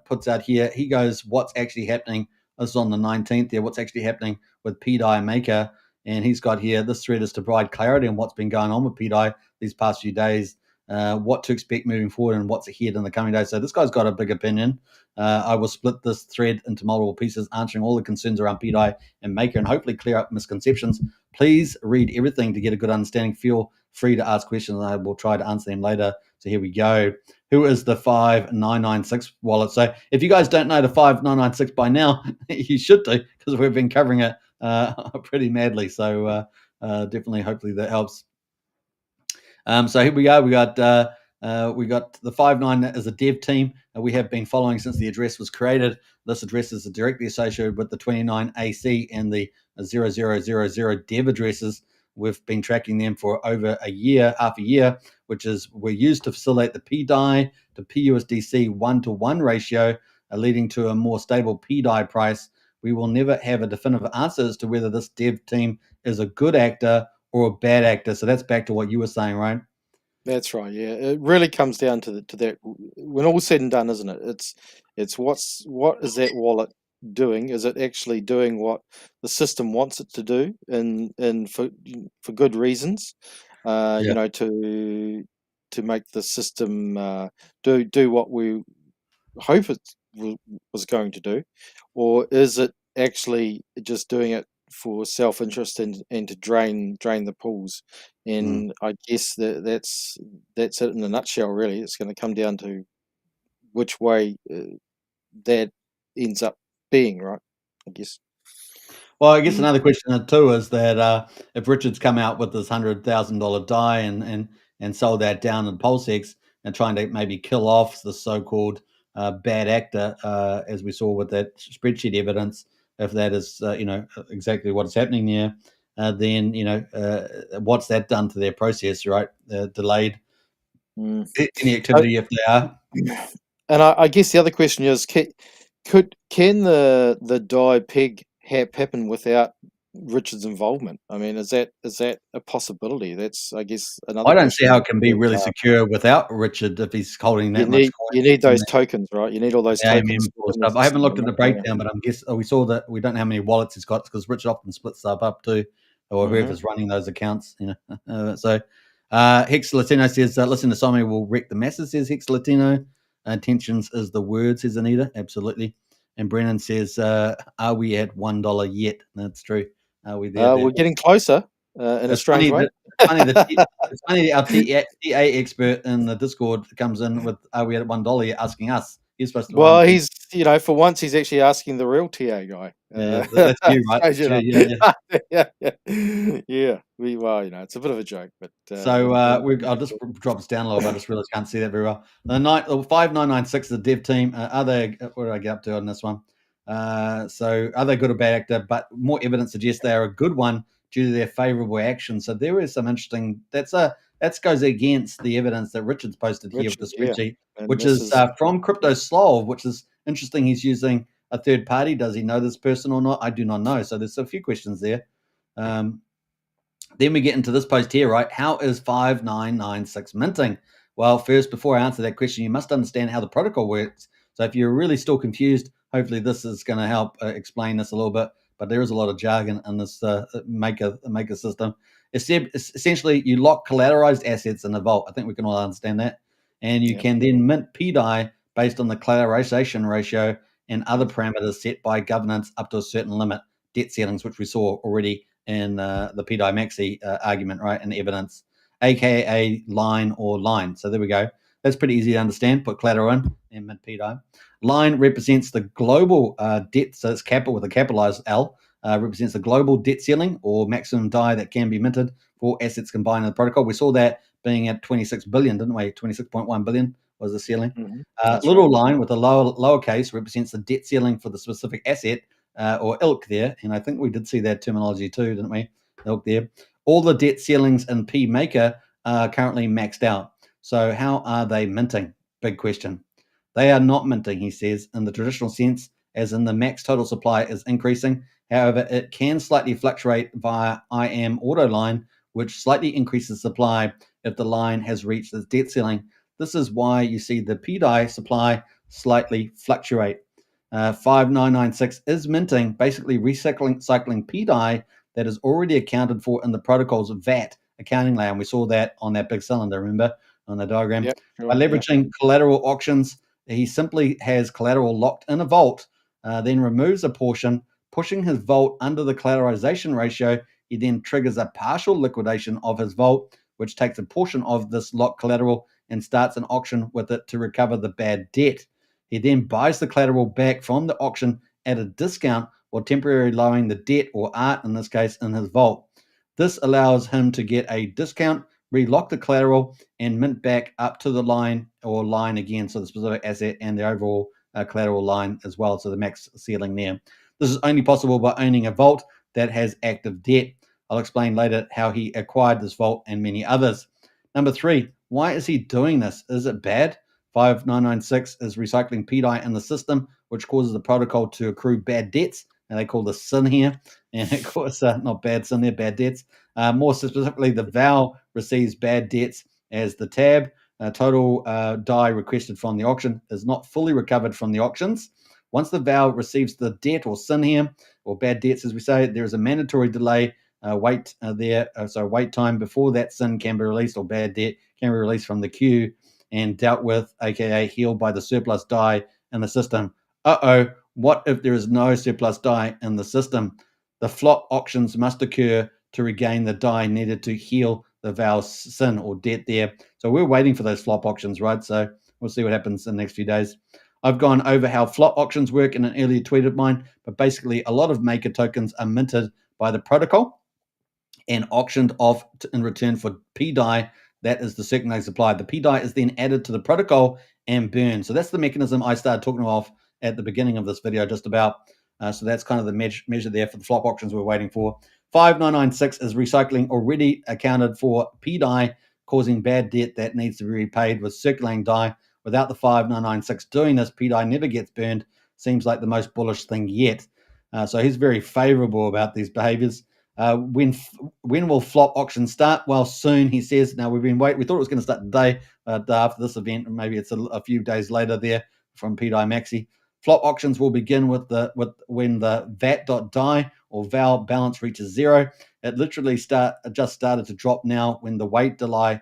puts out here. He goes, "What's actually happening?" This is on the 19th. There, what's actually happening with PDai Maker? And he's got here. This thread is to provide clarity on what's been going on with PDai these past few days. What to expect moving forward and what's ahead in the coming days. So this guy's got a big opinion. I will split this thread into multiple pieces, answering all the concerns around PDai and Maker and hopefully clear up misconceptions. Please read everything to get a good understanding. Feel free to ask questions and I will try to answer them later. So here we go. Who is the 5996 wallet? So if you guys don't know the 5996 by now, you should do because we've been covering it pretty madly. So definitely, hopefully that helps. So here we go. We got the 59 as a dev team. We have been following since the address was created. This address is directly associated with the 29AC and the 0000 dev addresses. We've been tracking them for over a year, half a year, which is we're used to facilitate the PDai to PUSDC 1-to-1 ratio, leading to a more stable PDai price. We will never have a definitive answer as to whether this dev team is a good actor or a bad actor. So that's back to what you were saying, right? That's right. Yeah, it really comes down to that. When all's said and done, isn't it? It's what is that wallet doing? Is it actually doing what the system wants it to do, and for good reasons? You know, to make the system do what we hope it was going to do, or is it actually just doing it for self-interest and to drain the pools? And I guess that's it in a nutshell. Really, it's going to come down to which way that ends up being, right? I guess. Well, I guess another question too is that if Richard's come out with this $100,000 die and sold that down in PulseX and trying to maybe kill off the so-called bad actor, as we saw with that spreadsheet evidence, if that is exactly what's happening there, then what's that done to their process, right? Delayed any activity if they are. And I guess the other question is, can the die peg happen without Richard's involvement? I mean, is that a possibility? That's, I guess, another. I don't see how it can be really secure without Richard if he's holding that much coin. You need those tokens, right? You need all those tokens. Stuff. I haven't looked at the breakdown, but we saw that we don't know how many wallets he's got because Richard often splits stuff up too, or whoever's running those accounts. So Hex Latino says, "Listen to Sommi will wreck the masses." Says Hex Latino. Intentions is the word, says Anita. Absolutely. And Brennan says, "Are we at $1 yet?" That's true. Are we there? We're getting closer. In a strange way. It's funny our TA expert in the Discord comes in with, "Are we at $1 yet?" asking us. He's supposed to. Well, he's for once he's actually asking the real TA guy. That's you, right? That's you, yeah. It's a bit of a joke, but so I'll just drop this down a little bit. I just realized I can't see that very well. The 5996, the dev team. Are they? What did I get up to on this one? So are they good or bad actor? But more evidence suggests they are a good one due to their favourable action. So there is some interesting. That goes against the evidence that Richard's posted here with the spreadsheet, which is from Crypto Slov, which is interesting. He's using a third party. Does he know this person or not? I do not know. So there's a few questions there. Then we get into this post here, right? How is 5996 minting? Well, first, before I answer that question, you must understand how the protocol works. So if you're really still confused, hopefully this is going to help explain this a little bit. But there is a lot of jargon in this maker system. Essentially, you lock collateralized assets in a vault. I think we can all understand that. And you can then mint PDai based on the collateralization ratio and other parameters set by governance up to a certain limit, debt ceilings, which we saw already in the PDai Maxi argument, right, and evidence, aka line or line. So there we go. That's pretty easy to understand. Put collateral in and mint PDai. Line represents the global debt, so it's capital with a capitalized L, represents the global debt ceiling or maximum DAI that can be minted for assets combined in the protocol. We saw that being at 26 billion, didn't we? 26.1 billion was the ceiling. Little line with a lowercase represents the debt ceiling for the specific asset, or ilk there, and I think we did see that terminology too, didn't we? Ilk there. All the debt ceilings in PMaker are currently maxed out. So how are they minting? Big question. They are not minting, he says, in the traditional sense, as in the max total supply is increasing. However, it can slightly fluctuate via IM auto line, which slightly increases supply if the line has reached its debt ceiling. This is why you see the PDai supply slightly fluctuate. 5996 is minting, basically recycling PDai that is already accounted for in the protocol's VAT accounting layer. And we saw that on that big cylinder, remember, on the diagram. Yep, sure, By leveraging collateral auctions, he simply has collateral locked in a vault, then removes a portion, pushing his vault under the collateralization ratio. He then triggers a partial liquidation of his vault, which takes a portion of this locked collateral and starts an auction with it to recover the bad debt. He then buys the collateral back from the auction at a discount or temporarily lowering the debt or art, in this case, in his vault. This allows him to get a discount, relock the collateral, and mint back up to the line or line again, so the specific asset and the overall collateral line as well, so the max ceiling there. This is only possible by owning a vault that has active debt. I'll explain later how he acquired this vault and many others. Number 3, why is he doing this? Is it bad? 5996 is recycling PDI in the system, which causes the protocol to accrue bad debts. And they call this sin here. And of course, not bad sin there, bad debts. More specifically, the VAL receives bad debts as the tab. Total DAI requested from the auction is not fully recovered from the auctions. Once the VAL receives the debt or sin here, or bad debts, as we say, there is a mandatory delay wait time before that sin can be released or bad debt can be released from the queue and dealt with, aka healed by the surplus DAI in the system. What if there is no surplus DAI in the system? The flop auctions must occur to regain the DAI needed to heal the VAL sin or debt there. So we're waiting for those flop auctions, right? So we'll see what happens in the next few days. I've gone over how flop auctions work in an earlier tweet of mine, but basically a lot of maker tokens are minted by the protocol and auctioned off in return for PDai. That is the circulating supply. The PDai is then added to the protocol and burned. So that's the mechanism I started talking about at the beginning of this video just about. So that's kind of the measure there for the flop auctions we're waiting for. 5996 is recycling already accounted for PDai, causing bad debt that needs to be repaid with circulating DAI. Without the 5996 doing this, PDai never gets burned. Seems like the most bullish thing yet. So he's very favorable about these behaviors. When will flop auction start? Well, soon, he says. Now, we've been waiting. We thought it was going to start today, but after this event, maybe it's a few days later there from PDai Maxi. Flop auctions will begin when the VAT.DAI or VAL balance reaches 0. It literally just started to drop now when the wait delay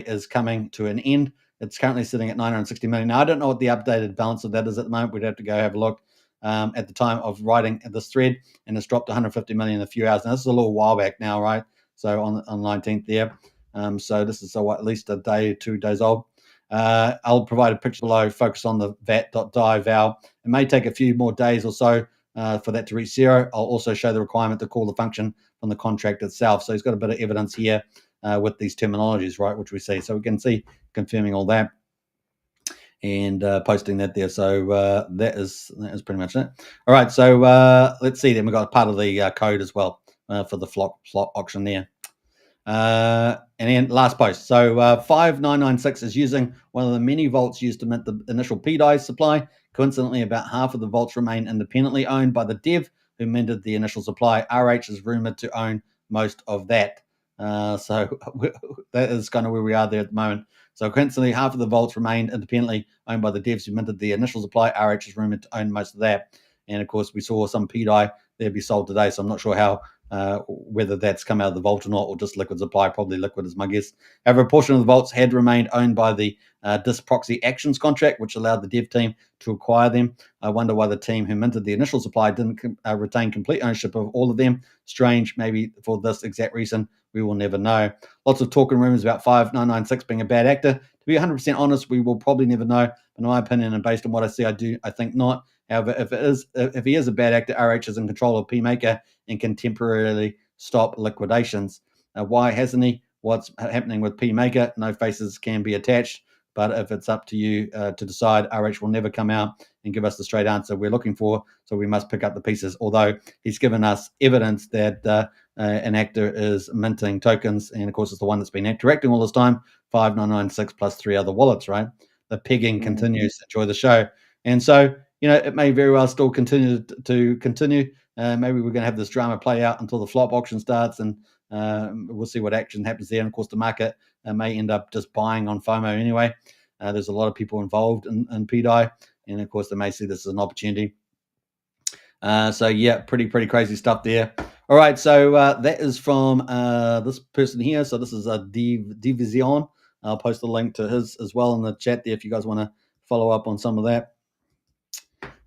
is coming to an end. It's currently sitting at 960 million. Now, I don't know what the updated balance of that is at the moment. We'd have to go have a look. At the time of writing this thread, and it's dropped to 150 million in a few hours. Now, this is a little while back now, right? So on 19th there. So this is at least a day, 2 days old. I'll provide a picture below, focus on the VAT.DAI VAL. It may take a few more days or so for that to reach 0. I'll also show the requirement to call the function from the contract itself. So he's got a bit of evidence here with these terminologies, right, which we see. So we can see confirming all that and posting that there. So that is pretty much it. All right, so let's see. Then we've got part of the code as well for the flop auction there. And then last post. So 5996 is using one of the many vaults used to mint the initial PDai supply. Coincidentally, about half of the vaults remain independently owned by the dev who minted the initial supply. RH is rumored to own most of that. So that is kind of where we are there at the moment. So coincidentally, half of the vaults remained independently owned by the devs who minted the initial supply. RH is rumored to own most of that. And of course, we saw some PDai there be sold today. So I'm not sure how whether that's come out of the vault or not, or just liquid supply. Probably liquid is my guess. However, a portion of the vaults had remained owned by the disk proxy actions contract, which allowed the dev team to acquire them. I wonder why the team who minted the initial supply didn't retain complete ownership of all of them. Strange, maybe for this exact reason. We will never know. Lots of talk and rumors about 5996 being a bad actor. To be 100% honest, we will probably never know. In my opinion, and based on what I see, I think not. However, if he is a bad actor, RH is in control of PMaker and can temporarily stop liquidations. Why hasn't he? What's happening with PMaker? No faces can be attached. But if it's up to you to decide, RH will never come out and give us the straight answer we're looking for. So we must pick up the pieces. Although he's given us evidence that an actor is minting tokens, and of course it's the one that's been interacting all this time. 5996 plus 3 other wallets, right? The pegging continues. Enjoy the show. And so, it may very well still continue to continue. Maybe we're going to have this drama play out until the flop auction starts, and we'll see what action happens there. And of course, the market may end up just buying on FOMO anyway. There's a lot of people involved in PDai, and of course, they may see this as an opportunity. So yeah, pretty crazy stuff there. All right, so that is from this person here. So this is a Division. I'll post a link to his as well in the chat there if you guys want to follow up on some of that.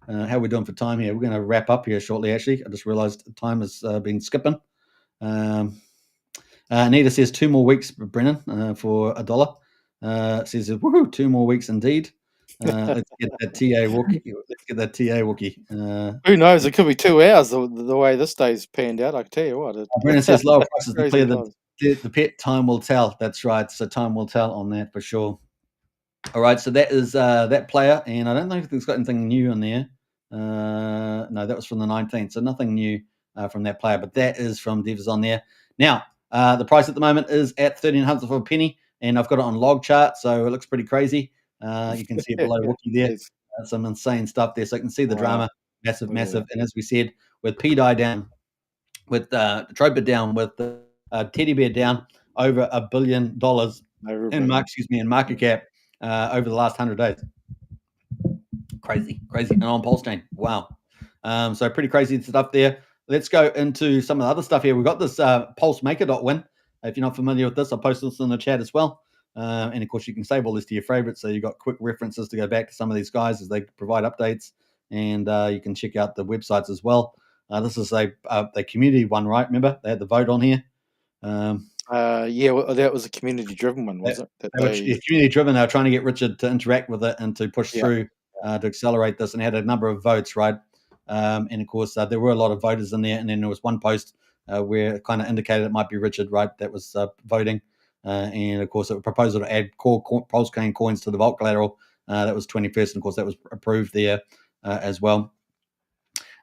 How are we doing for time here? We're going to wrap up here shortly, actually. I just realized time has been skipping. Anita says 2 more weeks, Brennan, for $1. Says, woohoo, 2 more weeks indeed. Let's get that TA Wookie. Let's get that TA Wookie. Who knows? It could be 2 hours the way this day's panned out. I can tell you what. Brennan says lower prices to clear the pit. Time will tell. That's right. So time will tell on that for sure. All right. So that is that player, and I don't know if it's got anything new in there. No, that was from the 19th. So nothing new from that player, but that is from Divs on there. Now, the price at the moment is at 1300 for a penny, and I've got it on log chart, so it looks pretty crazy. You can see it below Wookie there. Some insane stuff there. So you can see the drama, massive. And as we said, with PDai down, with Tropa down, with the Teddy Bear down, over $1 billion in market cap over the last 100 days. Crazy. And on Pulse Chain. Wow. So pretty crazy stuff there. Let's go into some of the other stuff here. We've got this pulsemaker.win. If you're not familiar with this, I'll post this in the chat as well. And of course, you can save all this to your favorites. So you've got quick references to go back to some of these guys as they provide updates. And you can check out the websites as well. This is a community one, right? Remember, they had the vote on here. Well, that was a community-driven one, was it? Community-driven. They were trying to get Richard to interact with it and to push through to accelerate this, and had a number of votes, right? And of course, there were a lot of voters in there. And then there was one post where it kind of indicated it might be Richard, right? That was voting. And of course, a proposal to add Pulse Chain coins to the vault collateral. That was 21st. And of course, that was approved there as well.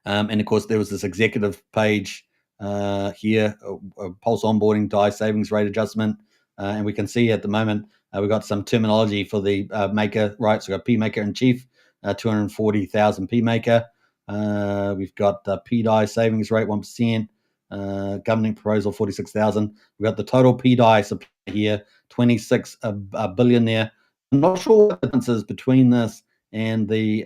And of course, there was this executive page here, Pulse onboarding, DAI savings rate adjustment. And we can see at the moment, we've got some terminology for the maker, right? So we've got P maker in chief, 240,000 P maker. We've got PDai savings rate 1%, governing proposal 46,000. We've got the total PDai supply here, 26 billion there. I'm not sure what the difference is between this and the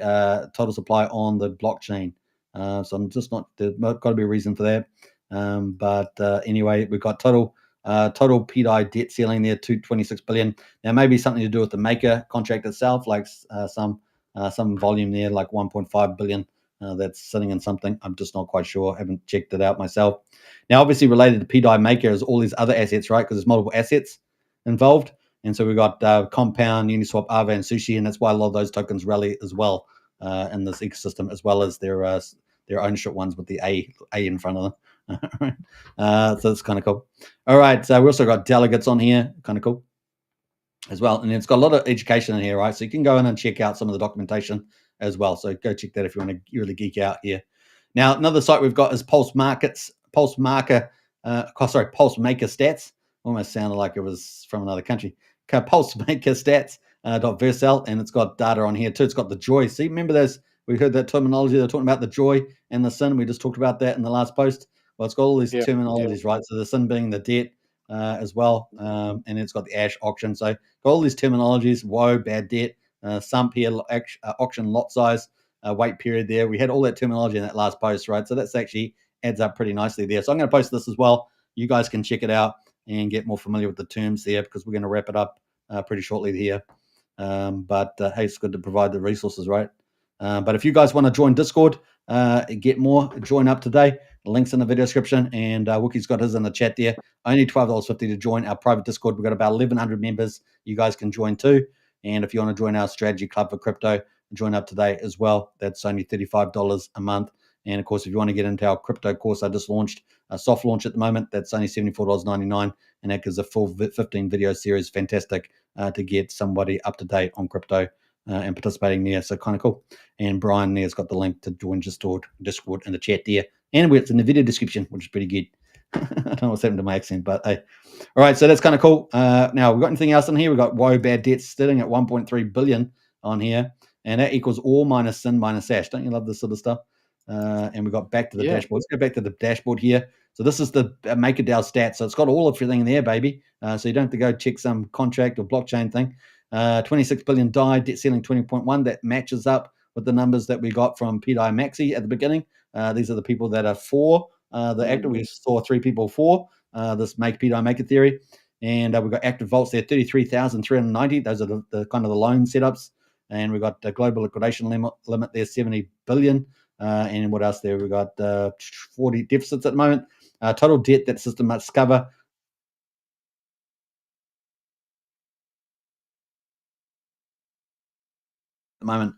total supply on the blockchain. So I'm just not. There's got to be a reason for that. But anyway, we've got total PDai debt ceiling there, 226 billion. Now maybe something to do with the maker contract itself, like some volume there, like 1.5 billion. That's sitting in something. I'm just not quite sure. I haven't checked it out myself. Now, obviously related to PDai maker is all these other assets, right? Because there's multiple assets involved. And so we've got Compound, Uniswap, Aave, and Sushi, and that's why a lot of those tokens rally as well in this ecosystem, as well as their ownership ones with the A in front of them. So it's kind of cool. All right, so we also got delegates on here, kind of cool as well. And it's got a lot of education in here, right? So you can go in and check out some of the documentation as well. So go check that if you want to really geek out here. Now, another site we've got is Pulse Maker Stats. Almost sounded like it was from another country. Pulse Maker Stats .versal, and it's got data on here too. It's got the joy. See, remember those? We heard that terminology. They're talking about the joy and the sin. We just talked about that in the last post. Well, it's got all these terminologies, right? So the sin being the debt as well, and it's got the ash auction. So got all these terminologies: woe, bad debt, sump here, auction lot size, wait period there. We had all that terminology in that last post, right? So that's actually adds up pretty nicely there. So I'm going to post this as well. You guys can check it out and get more familiar with the terms there, because we're going to wrap it up pretty shortly here. But hey, it's good to provide the resources, right? But if you guys want to join Discord, get more, join up today. The link's in the video description, and Wookie's got his in the chat there. Only $12.50 to join our private Discord. We've got about 1,100 members. You guys can join too. And if you want to join our strategy club for crypto, join up today as well. That's only $35 a month. And of course, if you want to get into our crypto course, I just launched a soft launch at the moment. That's only $74.99, and that gives a full 15 video series. Fantastic to get somebody up to date on crypto and participating there. So kind of cool. And Brian there's got the link to join Discord in the chat there. And it's in the video description, which is pretty good. I don't know what's happened to my accent, but hey. All right, so that's kind of cool. Now, we've got anything else in here? We've got woe bad debts sitting at 1.3 billion on here, and that equals all minus sin minus ash. Don't you love this sort of stuff? And we got back to the dashboard. Let's go back to the dashboard here. So this is the MakerDAO stats. So it's got all of everything in there, baby. So you don't have to go check some contract or blockchain thing. 26 billion DAI, debt ceiling 20.1. That matches up with the numbers that we got from PDai Maxi at the beginning. These are the people that are for the active. We saw 3 people for this PDai Maker theory. And we've got active vaults there, 33,390. Those are the kind of the loan setups. And we've got the global liquidation limit there, 70 billion. And what else there? We've got 40 deficits at the moment. Total debt that system must cover. At the moment.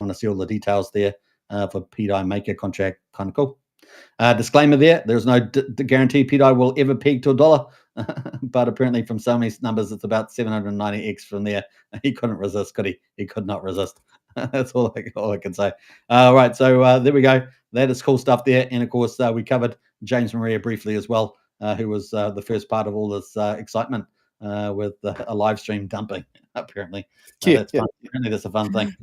I want to see all the details there for PDai Maker contract. Kind of cool. Disclaimer there's no guarantee PDai will ever peak to $1, but apparently from some of these numbers, it's about 790x from there. He couldn't resist, could he? He could not resist. That's all I can say. All right, so there we go. That is cool stuff there. And of course, we covered James Maria briefly as well, who was the first part of all this excitement with a live stream dumping, apparently. That's fun. Apparently that's a fun thing.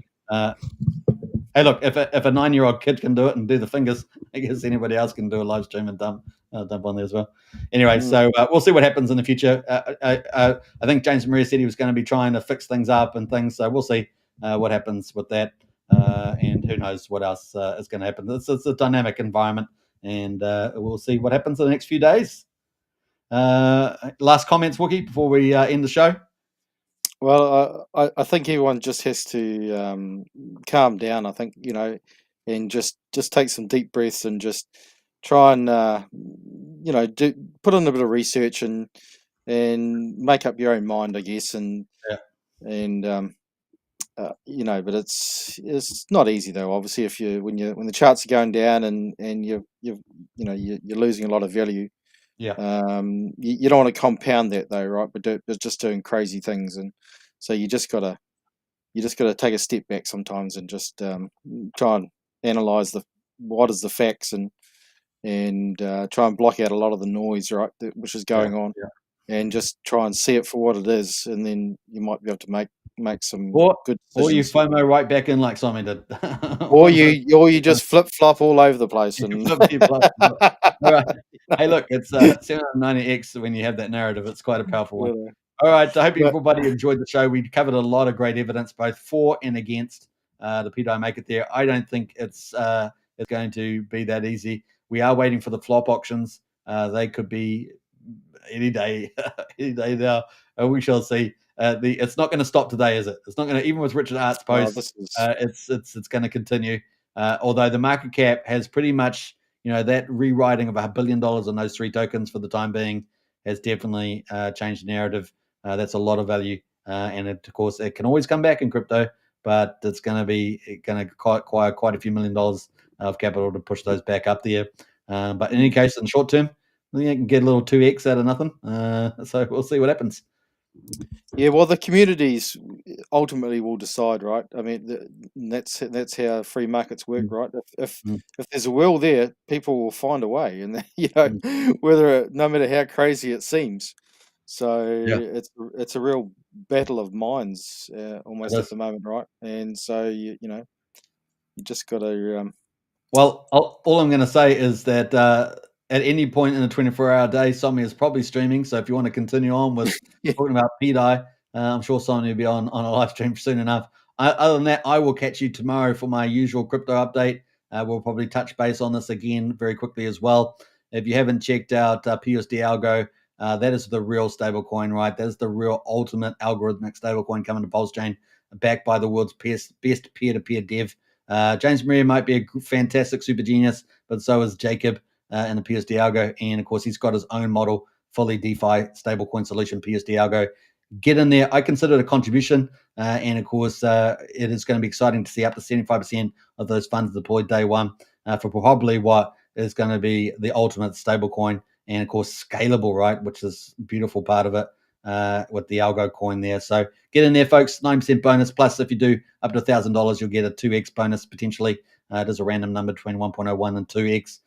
Hey, look, if a 9-year-old kid can do it and do the fingers, I guess anybody else can do a live stream and dump on there as well. Anyway, so we'll see what happens in the future. I think James Maria said he was going to be trying to fix things up and things, so we'll see what happens with that. And who knows what else is going to happen. It's a dynamic environment, and we'll see what happens in the next few days. Last comments, Wookie, before we end the show? Well, I think everyone just has to calm down. I think, and just take some deep breaths and just try and put in a bit of research and make up your own mind, I guess. And but it's not easy though. Obviously, if when the charts are going down and you're losing a lot of value. Yeah. You don't want to compound that though, right? But just doing crazy things, and so you just gotta take a step back sometimes and just try and analyze what is the facts and try and block out a lot of the noise, right, which is going on, and just try and see it for what it is, and then you might be able to make some good decisions. Or you FOMO right back in like Sommi did. or you just flip flop all over the place and All right. Hey, look, it's 790x when you have that narrative. It's quite a powerful one. All right, I hope everybody enjoyed the show. We covered a lot of great evidence, both for and against the PDai Maker there. I don't think it's going to be that easy. We are waiting for the flop auctions. They could be any day, any day now. We shall see. It's not going to stop today, is it? It's not going to, even with Richard Hart's post. It's going to continue. Although the market cap has pretty much, that rewriting of $1 billion on those 3 tokens for the time being has definitely changed the narrative. That's a lot of value, and of course, it can always come back in crypto, but it's going to require quite a few $1 million of capital to push those back up there. But in any case, in the short term, I think you can get a little 2x out of nothing. So we'll see what happens. Yeah, well, the communities ultimately will decide, right? I mean, that's how free markets work, right? If there's a will there, people will find a way, and no matter how crazy it seems. So it's a real battle of minds, almost at the moment, right? And so you just got to. Well, all I'm going to say is that at any point in a 24-hour day, Sommi is probably streaming. So if you want to continue on with talking about PDai, I'm sure Sommi will be on a live stream soon enough. Other than that, I will catch you tomorrow for my usual crypto update. We'll probably touch base on this again very quickly as well. If you haven't checked out PUSD ALGO, that is the real stablecoin, right? That is the real ultimate algorithmic stablecoin coming to Pulse Chain, backed by the world's best peer-to-peer dev. James Maria might be a fantastic super genius, but so is Jacob in the PUSD ALGO. And of course, he's got his own model, fully DeFi stablecoin solution, PUSD ALGO. Get in there. I consider it a contribution. And of course, it is going to be exciting to see up to 75% of those funds deployed day one for probably is going to be the ultimate stable coin, and of course scalable, right? Which is a beautiful part of it with the ALGO coin there. So get in there, folks. 9% bonus. Plus, if you do up to $1,000, you'll get a 2x bonus potentially. It is a random number between 1.01 and 2x.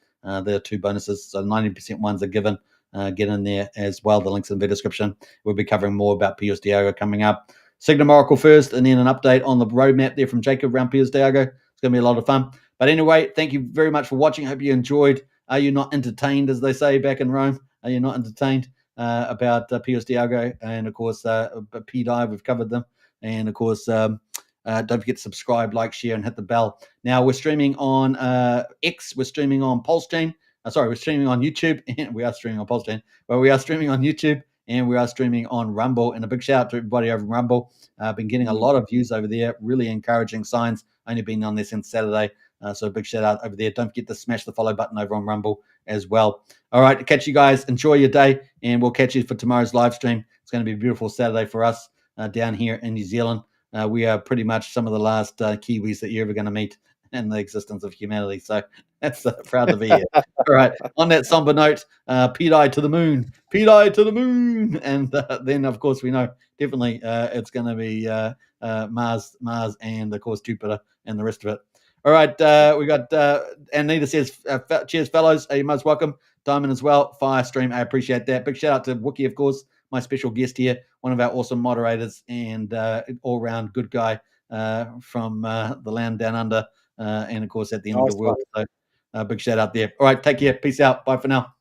There are two bonuses, so 90% ones are given. Get in there as well. The link's in the description. We'll be covering more about PUSD coming up. Signum Oracle first, and then an update on the roadmap there from Jacob around PUSD. It's going to be a lot of fun. But anyway, thank you very much for watching. Hope you enjoyed. Are you not entertained, as they say back in Rome? Are you not entertained about PUSD and of course PDai? We've covered them, and of course don't forget to subscribe, like, share, and hit the bell. Now we're streaming on X. We're streaming on PulseChain. We're streaming on YouTube, and we are streaming on PulseChain, but we are streaming on YouTube, and we are streaming on Rumble. And a big shout out to everybody over Rumble. I've been getting a lot of views over there. Really encouraging signs. Only been on there since Saturday. So a big shout out over there. Don't forget to smash the follow button over on Rumble as well. All right, catch you guys. Enjoy your day, and we'll catch you for tomorrow's live stream. It's going to be a beautiful Saturday for us down here in New Zealand. We are pretty much some of the last Kiwis that you're ever going to meet in the existence of humanity. So that's proud to be here. All right, on that somber note, PDai to the moon, PDai to the moon. And then, of course, we know definitely it's going to be Mars, and, of course, Jupiter and the rest of it. All right, we got Anita says, cheers, fellows. You're most welcome. Diamond as well. Firestream, I appreciate that. Big shout out to Wookie, of course, my special guest here, one of our awesome moderators and all-round good guy from the land down under and, of course, at the end of the world. So big shout out there. All right, take care. Peace out. Bye for now.